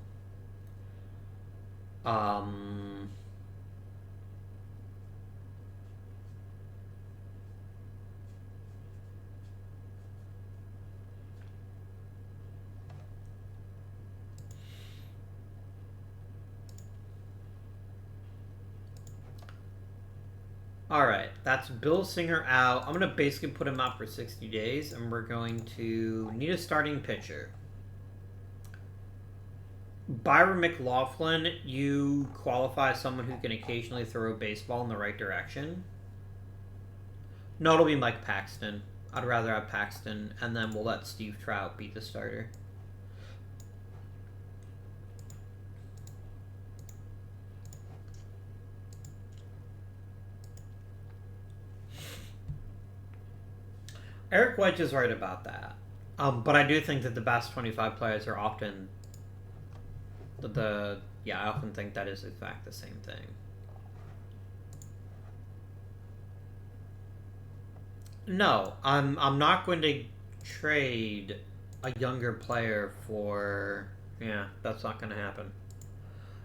Alright, that's Bill Singer out. I'm going to basically put him out for 60 days, and we're going to need a starting pitcher. Byron Mclaughlin, you qualify as someone who can occasionally throw a baseball in the right direction. No, it'll be Mike Paxton. I'd rather have Paxton, and then we'll let Steve Trout be the starter. Eric Wedge is right about that. But I do think that the best 25 players are often I often think that is in fact the same thing. No, I'm not going to trade a younger player for... Yeah, that's not going to happen.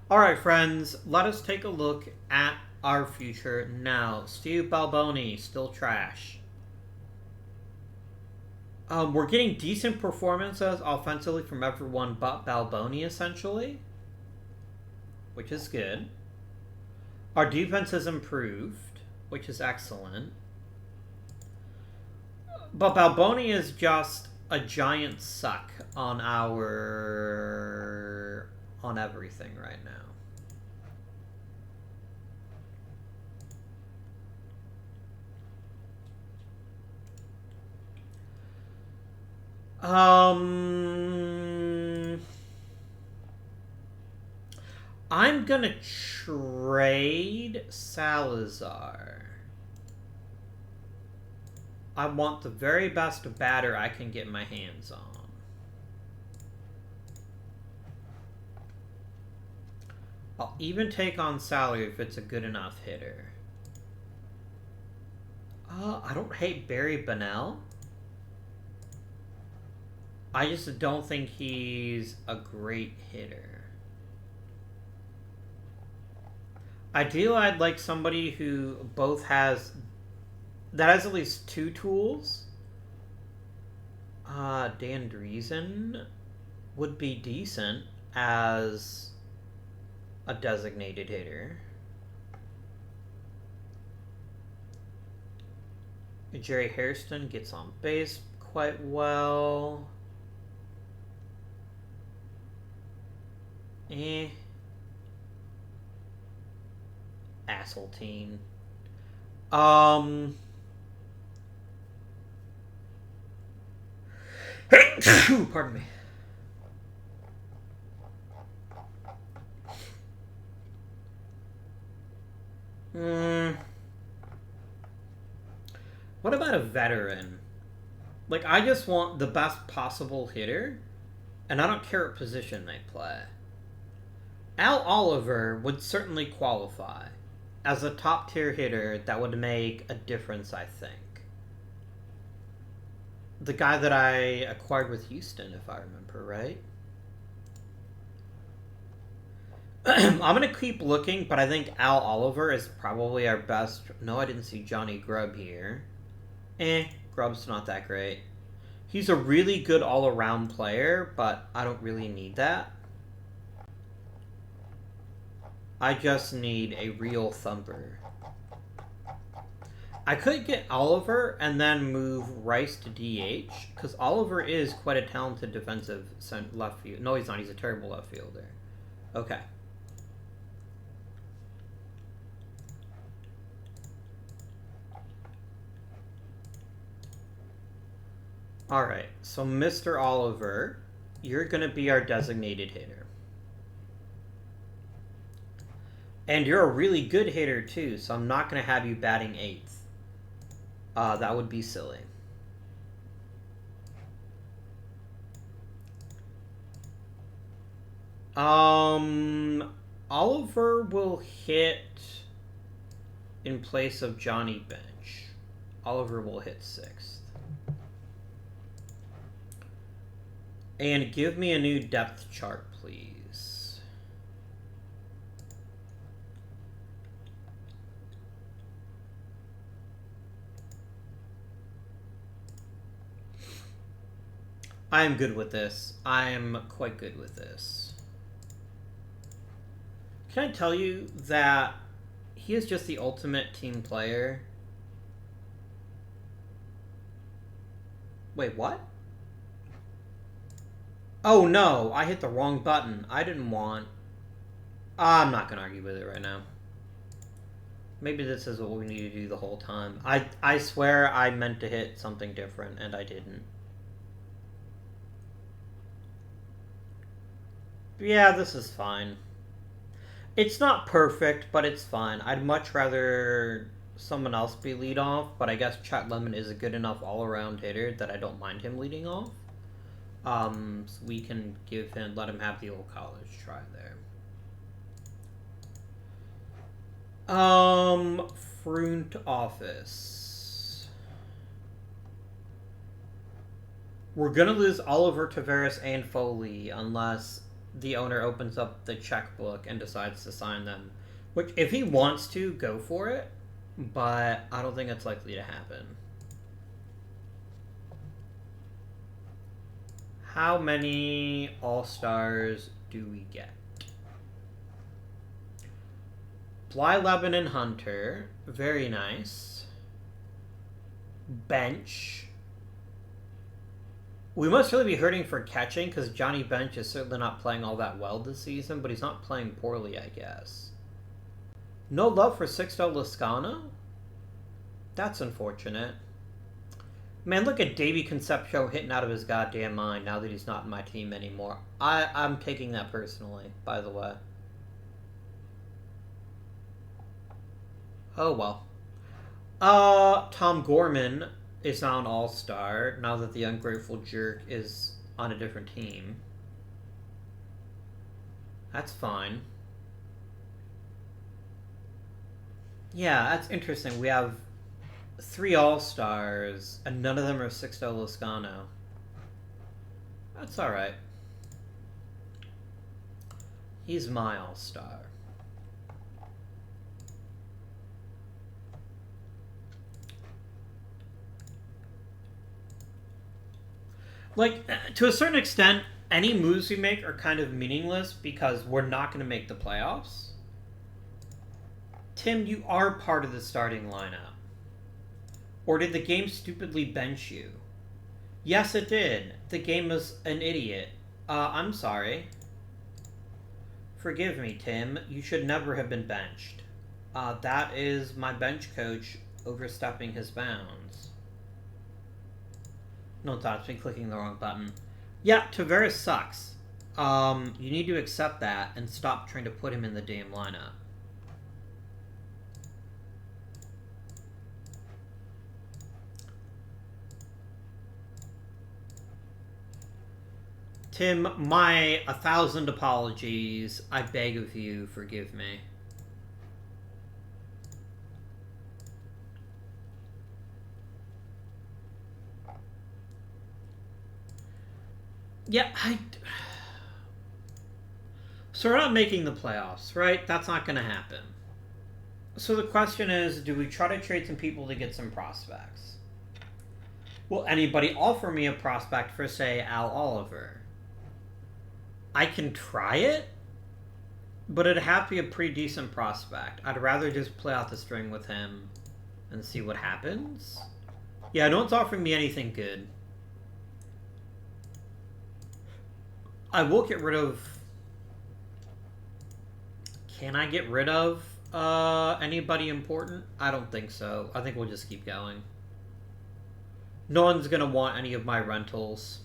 Alright, friends, let us take a look at our future now. Steve Balboni, still trash. We're getting decent performances offensively from everyone but Balboni, essentially. Which is good. Our defense has improved, which is excellent. But Balboni is just a giant suck on everything right now. I'm gonna trade Salazar. I want the very best batter I can get my hands on. I'll even take on salary if it's a good enough hitter. I don't hate Barry Bonnell. I just don't think he's a great hitter. Ideally, I'd like somebody who both has... that has at least 2 tools. Dan Driesen would be decent as a designated hitter. Jerry Hairston gets on base quite well. Asseltine. Pardon me. What about a veteran? Like, I just want the best possible hitter, and I don't care what position they play. Al Oliver would certainly qualify as a top-tier hitter that would make a difference, I think. The guy that I acquired with Houston, if I remember right. I'm going to keep looking, but I think Al Oliver is probably our best... No, I didn't see Johnny Grubb here. Grubb's not that great. He's a really good all-around player, but I don't really need that. I just need a real thumper. I could get Oliver and then move Rice to DH, because Oliver is quite a talented defensive left field. No, he's not. He's a terrible left fielder. Okay. Alright, so Mr. Oliver, you're going to be our designated hitter. And you're a really good hitter, too, so I'm not going to have you batting 8th. That would be silly. Oliver will hit in place of Johnny Bench. Oliver will hit 6th. And give me a new depth chart, please. I am good with this. I am quite good with this. Can I tell you that he is just the ultimate team player? Wait, what? Oh no, I hit the wrong button. I didn't want... I'm not going to argue with it right now. Maybe this is what we need to do the whole time. I swear I meant to hit something different, and I didn't. Yeah, this is fine. It's not perfect, but it's fine. I'd much rather someone else be lead off, but I guess Chet Lemon is a good enough all-around hitter that I don't mind him leading off. So we can let him have the old college try there. Front office. We're gonna lose Oliver, Tavares, and Foley unless the owner opens up the checkbook and decides to sign them. Which, if he wants to, go for it. But I don't think it's likely to happen. How many All-Stars do we get? Bly, and Hunter. Very nice. Bench. We must really be hurting for catching because Johnny Bench is certainly not playing all that well this season, but he's not playing poorly, I guess. No love for Sixto Loscano? That's unfortunate. Man, look at Davey Concepcion hitting out of his goddamn mind now that he's not in my team anymore. I'm taking that personally, by the way. Oh, well. Tom Gorman is now an all-star now that the ungrateful jerk is on a different team. That's fine. Yeah, that's interesting. We have 3 all-stars, and none of them are Sixto Loscano. That's alright. He's my all-star. Like, to a certain extent, any moves we make are kind of meaningless because we're not going to make the playoffs. Tim, you are part of the starting lineup. Or did the game stupidly bench you? Yes, it did. The game was an idiot. I'm sorry. Forgive me, Tim. You should never have been benched. That is my bench coach overstepping his bounds. No, that's me clicking the wrong button. Yeah, Tavares sucks. You need to accept that and stop trying to put him in the damn lineup. Tim, my 1,000 apologies. I beg of you, forgive me. Yeah, So we're not making the playoffs, right? That's not going to happen. So the question is, do we try to trade some people to get some prospects? Will anybody offer me a prospect for, say, Al Oliver? I can try it, but it'd have to be a pretty decent prospect. I'd rather just play out the string with him and see what happens. Yeah, no one's offering me anything good. I will get rid of... Can I get rid of anybody important? I don't think so. I think we'll just keep going. No one's going to want any of my rentals.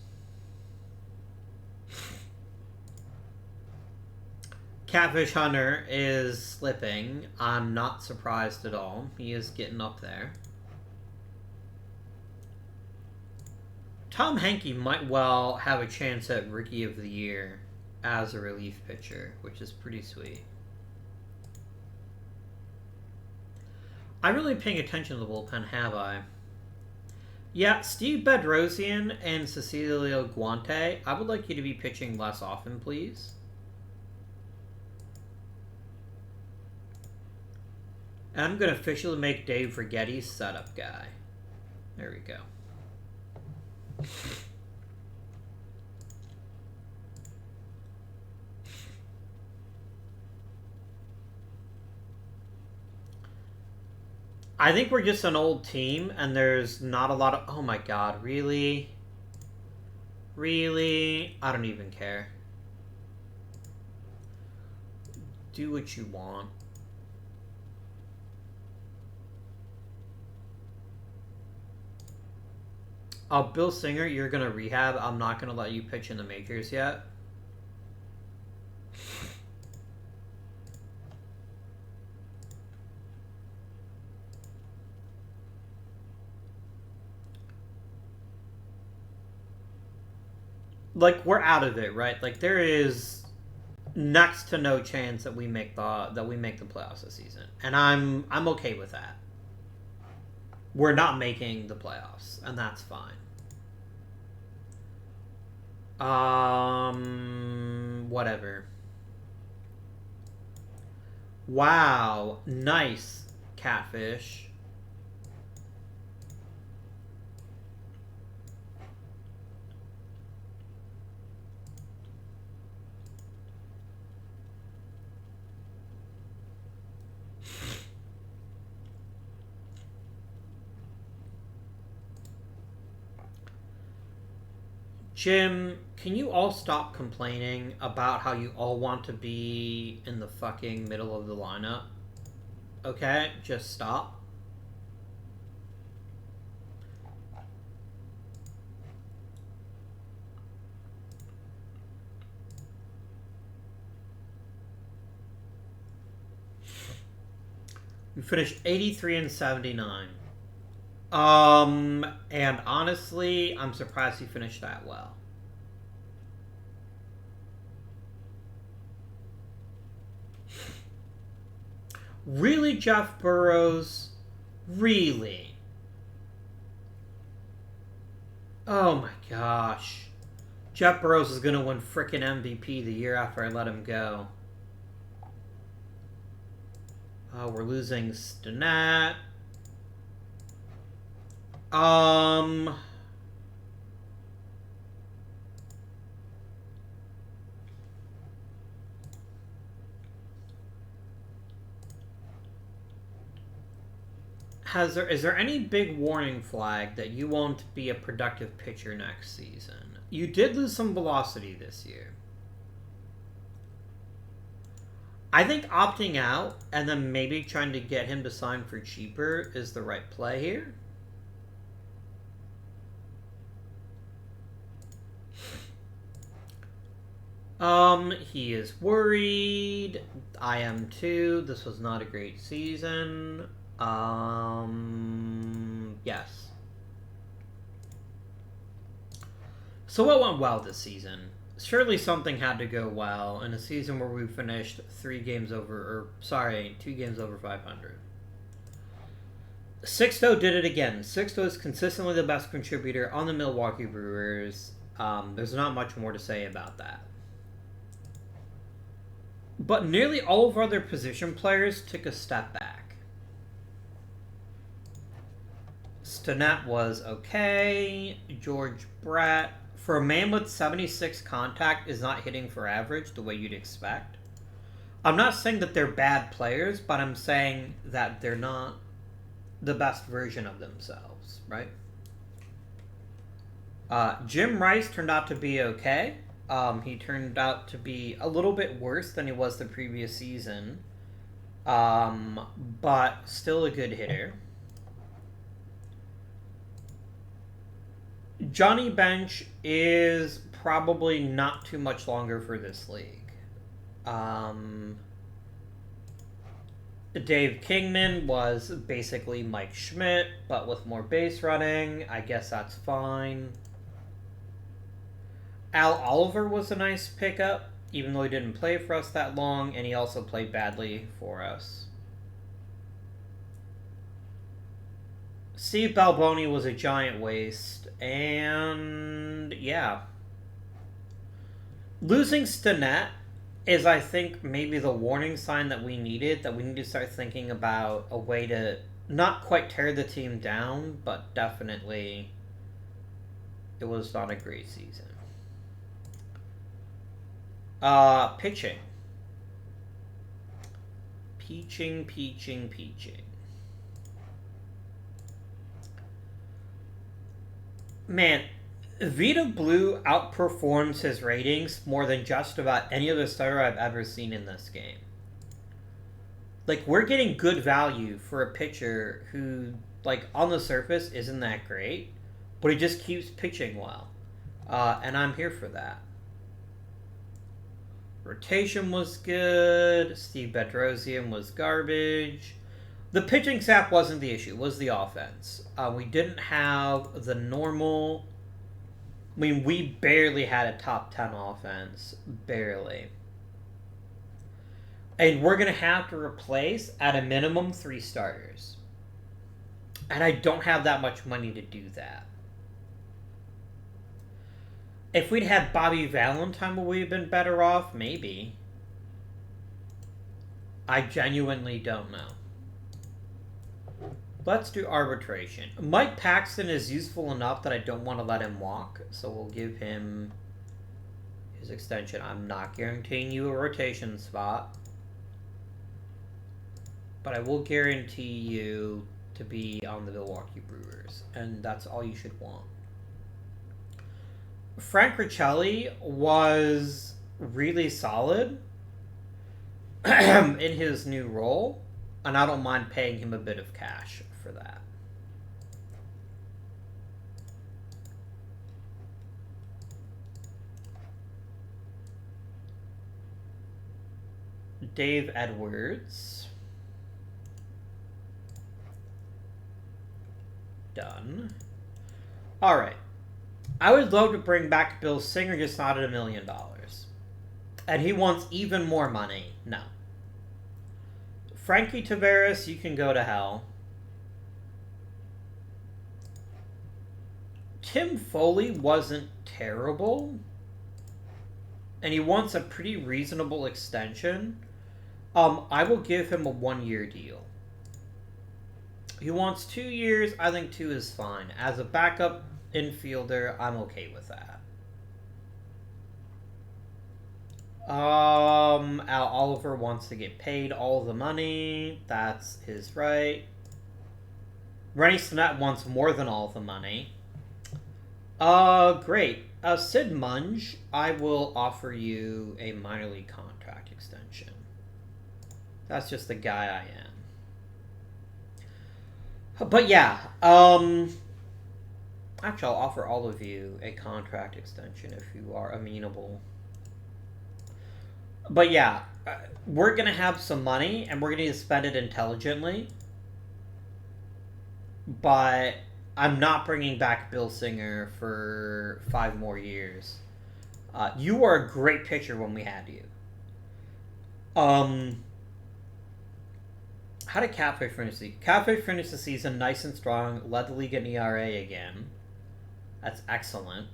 Catfish Hunter is slipping. I'm not surprised at all. He is getting up there. Tom Henke might well have a chance at Rookie of the Year as a relief pitcher, which is pretty sweet. I'm really paying attention to the bullpen, have I? Yeah, Steve Bedrosian and Cecilio Guante, I would like you to be pitching less often, please. And I'm going to officially make Dave Rigetti setup guy. There we go. I think we're just an old team, and there's not a lot of... Oh my god, really? Really? I don't even care. Do what you want. Oh, Bill Singer, you're going to rehab. I'm not going to let you pitch in the majors yet. like, we're out of it, right? Like, there is next to no chance that we make the playoffs this season, and I'm okay with that. We're not making the playoffs, and that's fine. Whatever. Wow, nice catfish. Jim, can you all stop complaining about how you all want to be in the fucking middle of the lineup? Okay? Just stop. We finished 83 and 79. And honestly, I'm surprised he finished that well. Really, Jeff Burrows? Really? Oh my gosh. Jeff Burrows is gonna win frickin' MVP the year after I let him go. We're losing Stanat. Is there any big warning flag that you won't be a productive pitcher next season? You did lose some velocity this year. I think opting out and then maybe trying to get him to sign for cheaper is the right play here. He is worried. I am too. This was not a great season. Yes. So what went well this season? Surely something had to go well in a season where we finished 2 games over 500. Sixto did it again. Sixto is consistently the best contributor on the Milwaukee Brewers. There's not much more to say about that. But nearly all of our other position players took a step back. Stanat was okay. George Brett, for a man with 76 contact, is not hitting for average the way you'd expect. I'm not saying that they're bad players, but I'm saying that they're not the best version of themselves, right? Jim Rice turned out to be okay. He turned out to be a little bit worse than he was the previous season, but still a good hitter. Johnny Bench is probably not too much longer for this league. Dave Kingman was basically Mike Schmidt, but with more base running. I guess that's fine. Al Oliver was a nice pickup, even though he didn't play for us that long, and he also played badly for us. Steve Balboni was a giant waste, and yeah. Losing Stanat is, I think, maybe the warning sign that we needed, that we need to start thinking about a way to not quite tear the team down, but definitely it was not a great season. Pitching. Peaching. Man, Vita Blue outperforms his ratings more than just about any other starter I've ever seen in this game. Like, we're getting good value for a pitcher who, like, on the surface isn't that great, but he just keeps pitching well. And I'm here for that. Rotation was good. Steve Bedrosian was garbage. The pitching staff wasn't the issue. It was the offense. We didn't have the normal I mean, we barely had a top 10 offense. Barely. And we're going to have to replace, at a minimum, 3 starters. And I don't have that much money to do that. If we'd had Bobby Valentine, would we have been better off? Maybe. I genuinely don't know. Let's do arbitration. Mike Paxton is useful enough that I don't want to let him walk, so we'll give him his extension. I'm not guaranteeing you a rotation spot, but I will guarantee you to be on the Milwaukee Brewers, and that's all you should want. Frank Riccelli was really solid in his new role, and I don't mind paying him a bit of cash for that. Dave Edwards. Done. Alright. I would love to bring back Bill Singer, just not at $1 million. And he wants even more money. No. Frankie Tavares, you can go to hell. Tim Foley wasn't terrible. And he wants a pretty reasonable extension. I will give him a 1-year deal. He wants 2 years. I think 2 is fine. As a backup infielder, I'm okay with that. Al Oliver wants to get paid all the money. That's his right. Rennie Snett wants more than all the money. Great. Sid Munge, I will offer you a minor league contract extension. That's just the guy I am. But yeah, actually I'll offer all of you a contract extension if you are amenable. But yeah, we're going to have some money, and we're going to need to spend it intelligently. But I'm not bringing back Bill Singer for 5 more years. You were a great pitcher when we had you. How did Cafe finish the season? Cafe finished the season nice and strong, led the league in ERA again. That's excellent.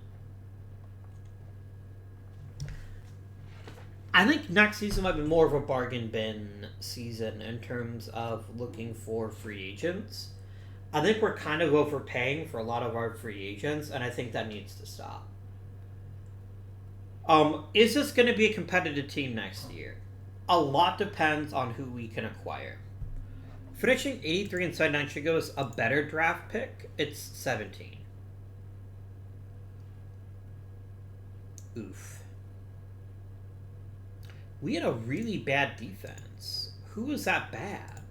I think next season might be more of a bargain bin season in terms of looking for free agents. I think we're kind of overpaying for a lot of our free agents, and I think that needs to stop. Is this going to be a competitive team next year? A lot depends on who we can acquire. Finishing 83 inside 9 should go as a better draft pick. It's 17. Oof. We had a really bad defense. Who was that bad?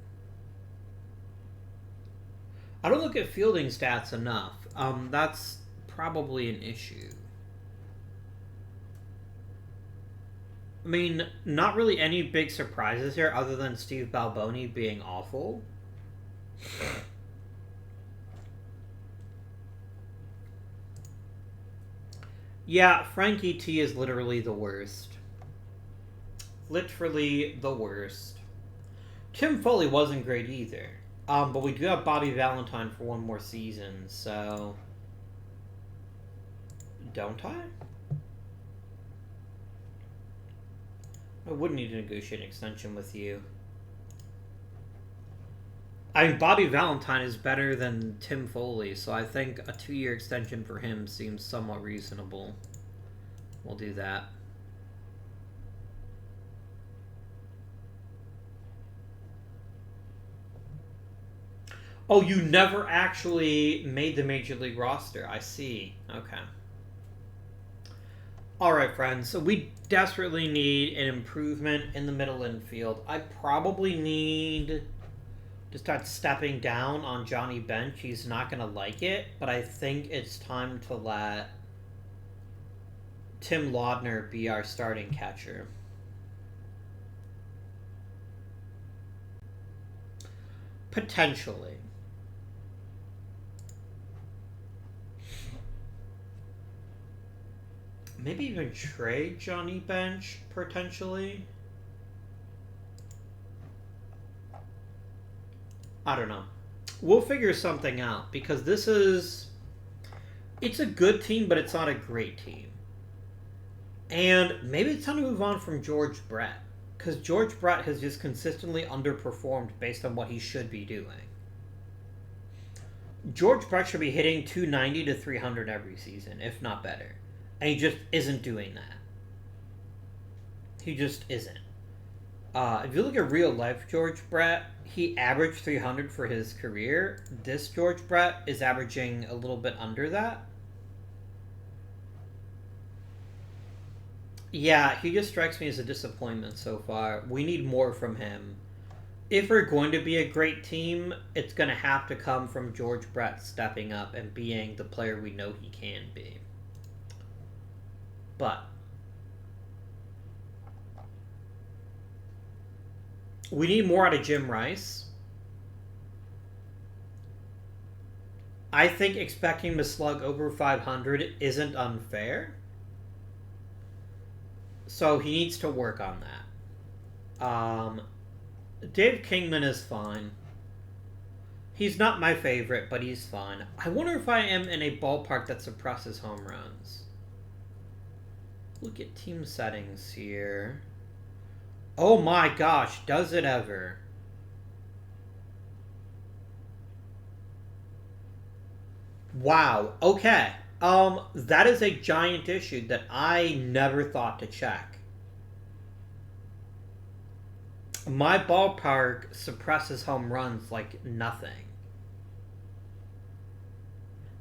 I don't look at fielding stats enough. That's probably an issue. I mean, not really any big surprises here other than Steve Balboni being awful. Yeah, Frankie T is literally the worst. Literally the worst. Tim Foley wasn't great either. But we do have Bobby Valentine for 1 more season, so... Don't I? I would need to negotiate an extension with you. I mean, Bobby Valentine is better than Tim Foley, so I think a 2-year extension for him seems somewhat reasonable. We'll do that. Oh, you never actually made the Major League roster. I see. Okay. Alright, friends. So we desperately need an improvement in the middle infield. I probably need to start stepping down on Johnny Bench. He's not going to like it, but I think it's time to let Tim Laudner be our starting catcher. Potentially. Maybe even trade Johnny Bench, potentially. I don't know. We'll figure something out, because this is... It's a good team, but it's not a great team. And maybe it's time to move on from George Brett, because George Brett has just consistently underperformed based on what he should be doing. George Brett should be hitting 290 to 300 every season, if not better. And he just isn't doing that. He just isn't. If you look at real life George Brett, he averaged 300 for his career. This George Brett is averaging a little bit under that. Yeah, he just strikes me as a disappointment so far. We need more from him. If we're going to be a great team, it's going to have to come from George Brett stepping up and being the player we know he can be. But we need more out of Jim Rice. I think expecting him to slug over 500 isn't unfair. So he needs to work on that. Dave Kingman is fine. He's not my favorite, but he's fine. I wonder if I am in a ballpark that suppresses home runs. Look at team settings here. Oh my gosh, does it ever? Wow, okay. That is a giant issue that I never thought to check. My ballpark suppresses home runs like nothing.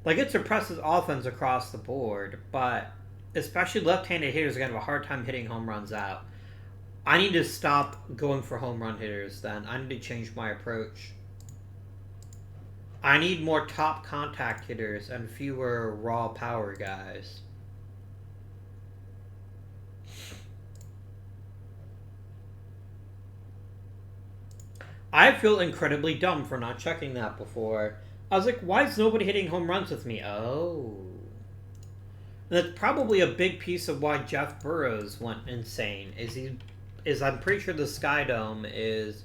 Like, it suppresses offense across the board, but especially left-handed hitters are going to have a hard time hitting home runs out. I need to stop going for home run hitters then. I need to change my approach. I need more top contact hitters and fewer raw power guys. I feel incredibly dumb for not checking that before. I was like, why is nobody hitting home runs with me? Oh. And that's probably a big piece of why Jeff Burrows went insane. I'm pretty sure the Sky Dome is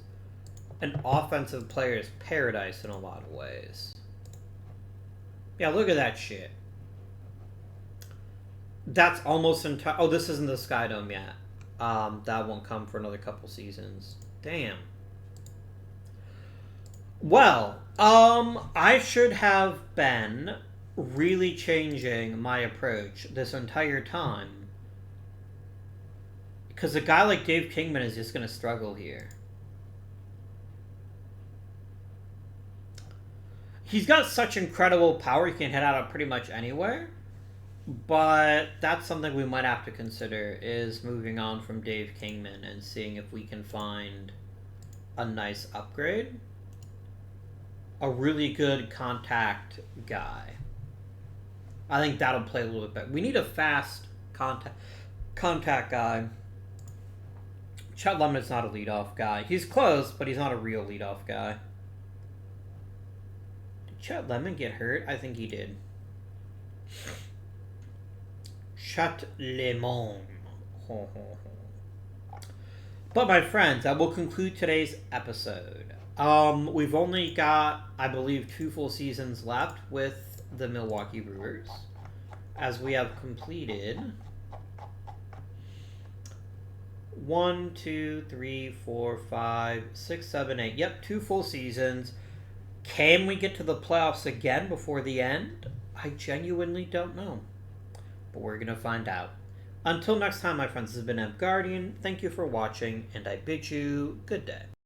an offensive player's paradise in a lot of ways. Yeah, look at that shit. That's almost entire. Oh, this isn't the Sky Dome yet. That won't come for another couple seasons. Damn. Well, I should have been really changing my approach this entire time. Because a guy like Dave Kingman is just going to struggle here. He's got such incredible power, he can hit out of pretty much anywhere. But that's something we might have to consider, is moving on from Dave Kingman and seeing if we can find a nice upgrade. A really good contact guy. I think that'll play a little bit better. We need a fast contact guy. Chet Lemon's not a leadoff guy. He's close, but he's not a real leadoff guy. Did Chet Lemon get hurt? I think he did. Chet Lemon. But my friends, that will conclude today's episode. We've only got, I believe, 2 full seasons left with the Milwaukee Brewers, as we have completed 1, 2, 3, 4, 5, 6, 7, 8. Yep, 2 full seasons. Can we get to the playoffs again before the end? I genuinely don't know, but we're gonna find out. Until next time, my friends, this has been M Guardian. Thank you for watching, and I bid you good day.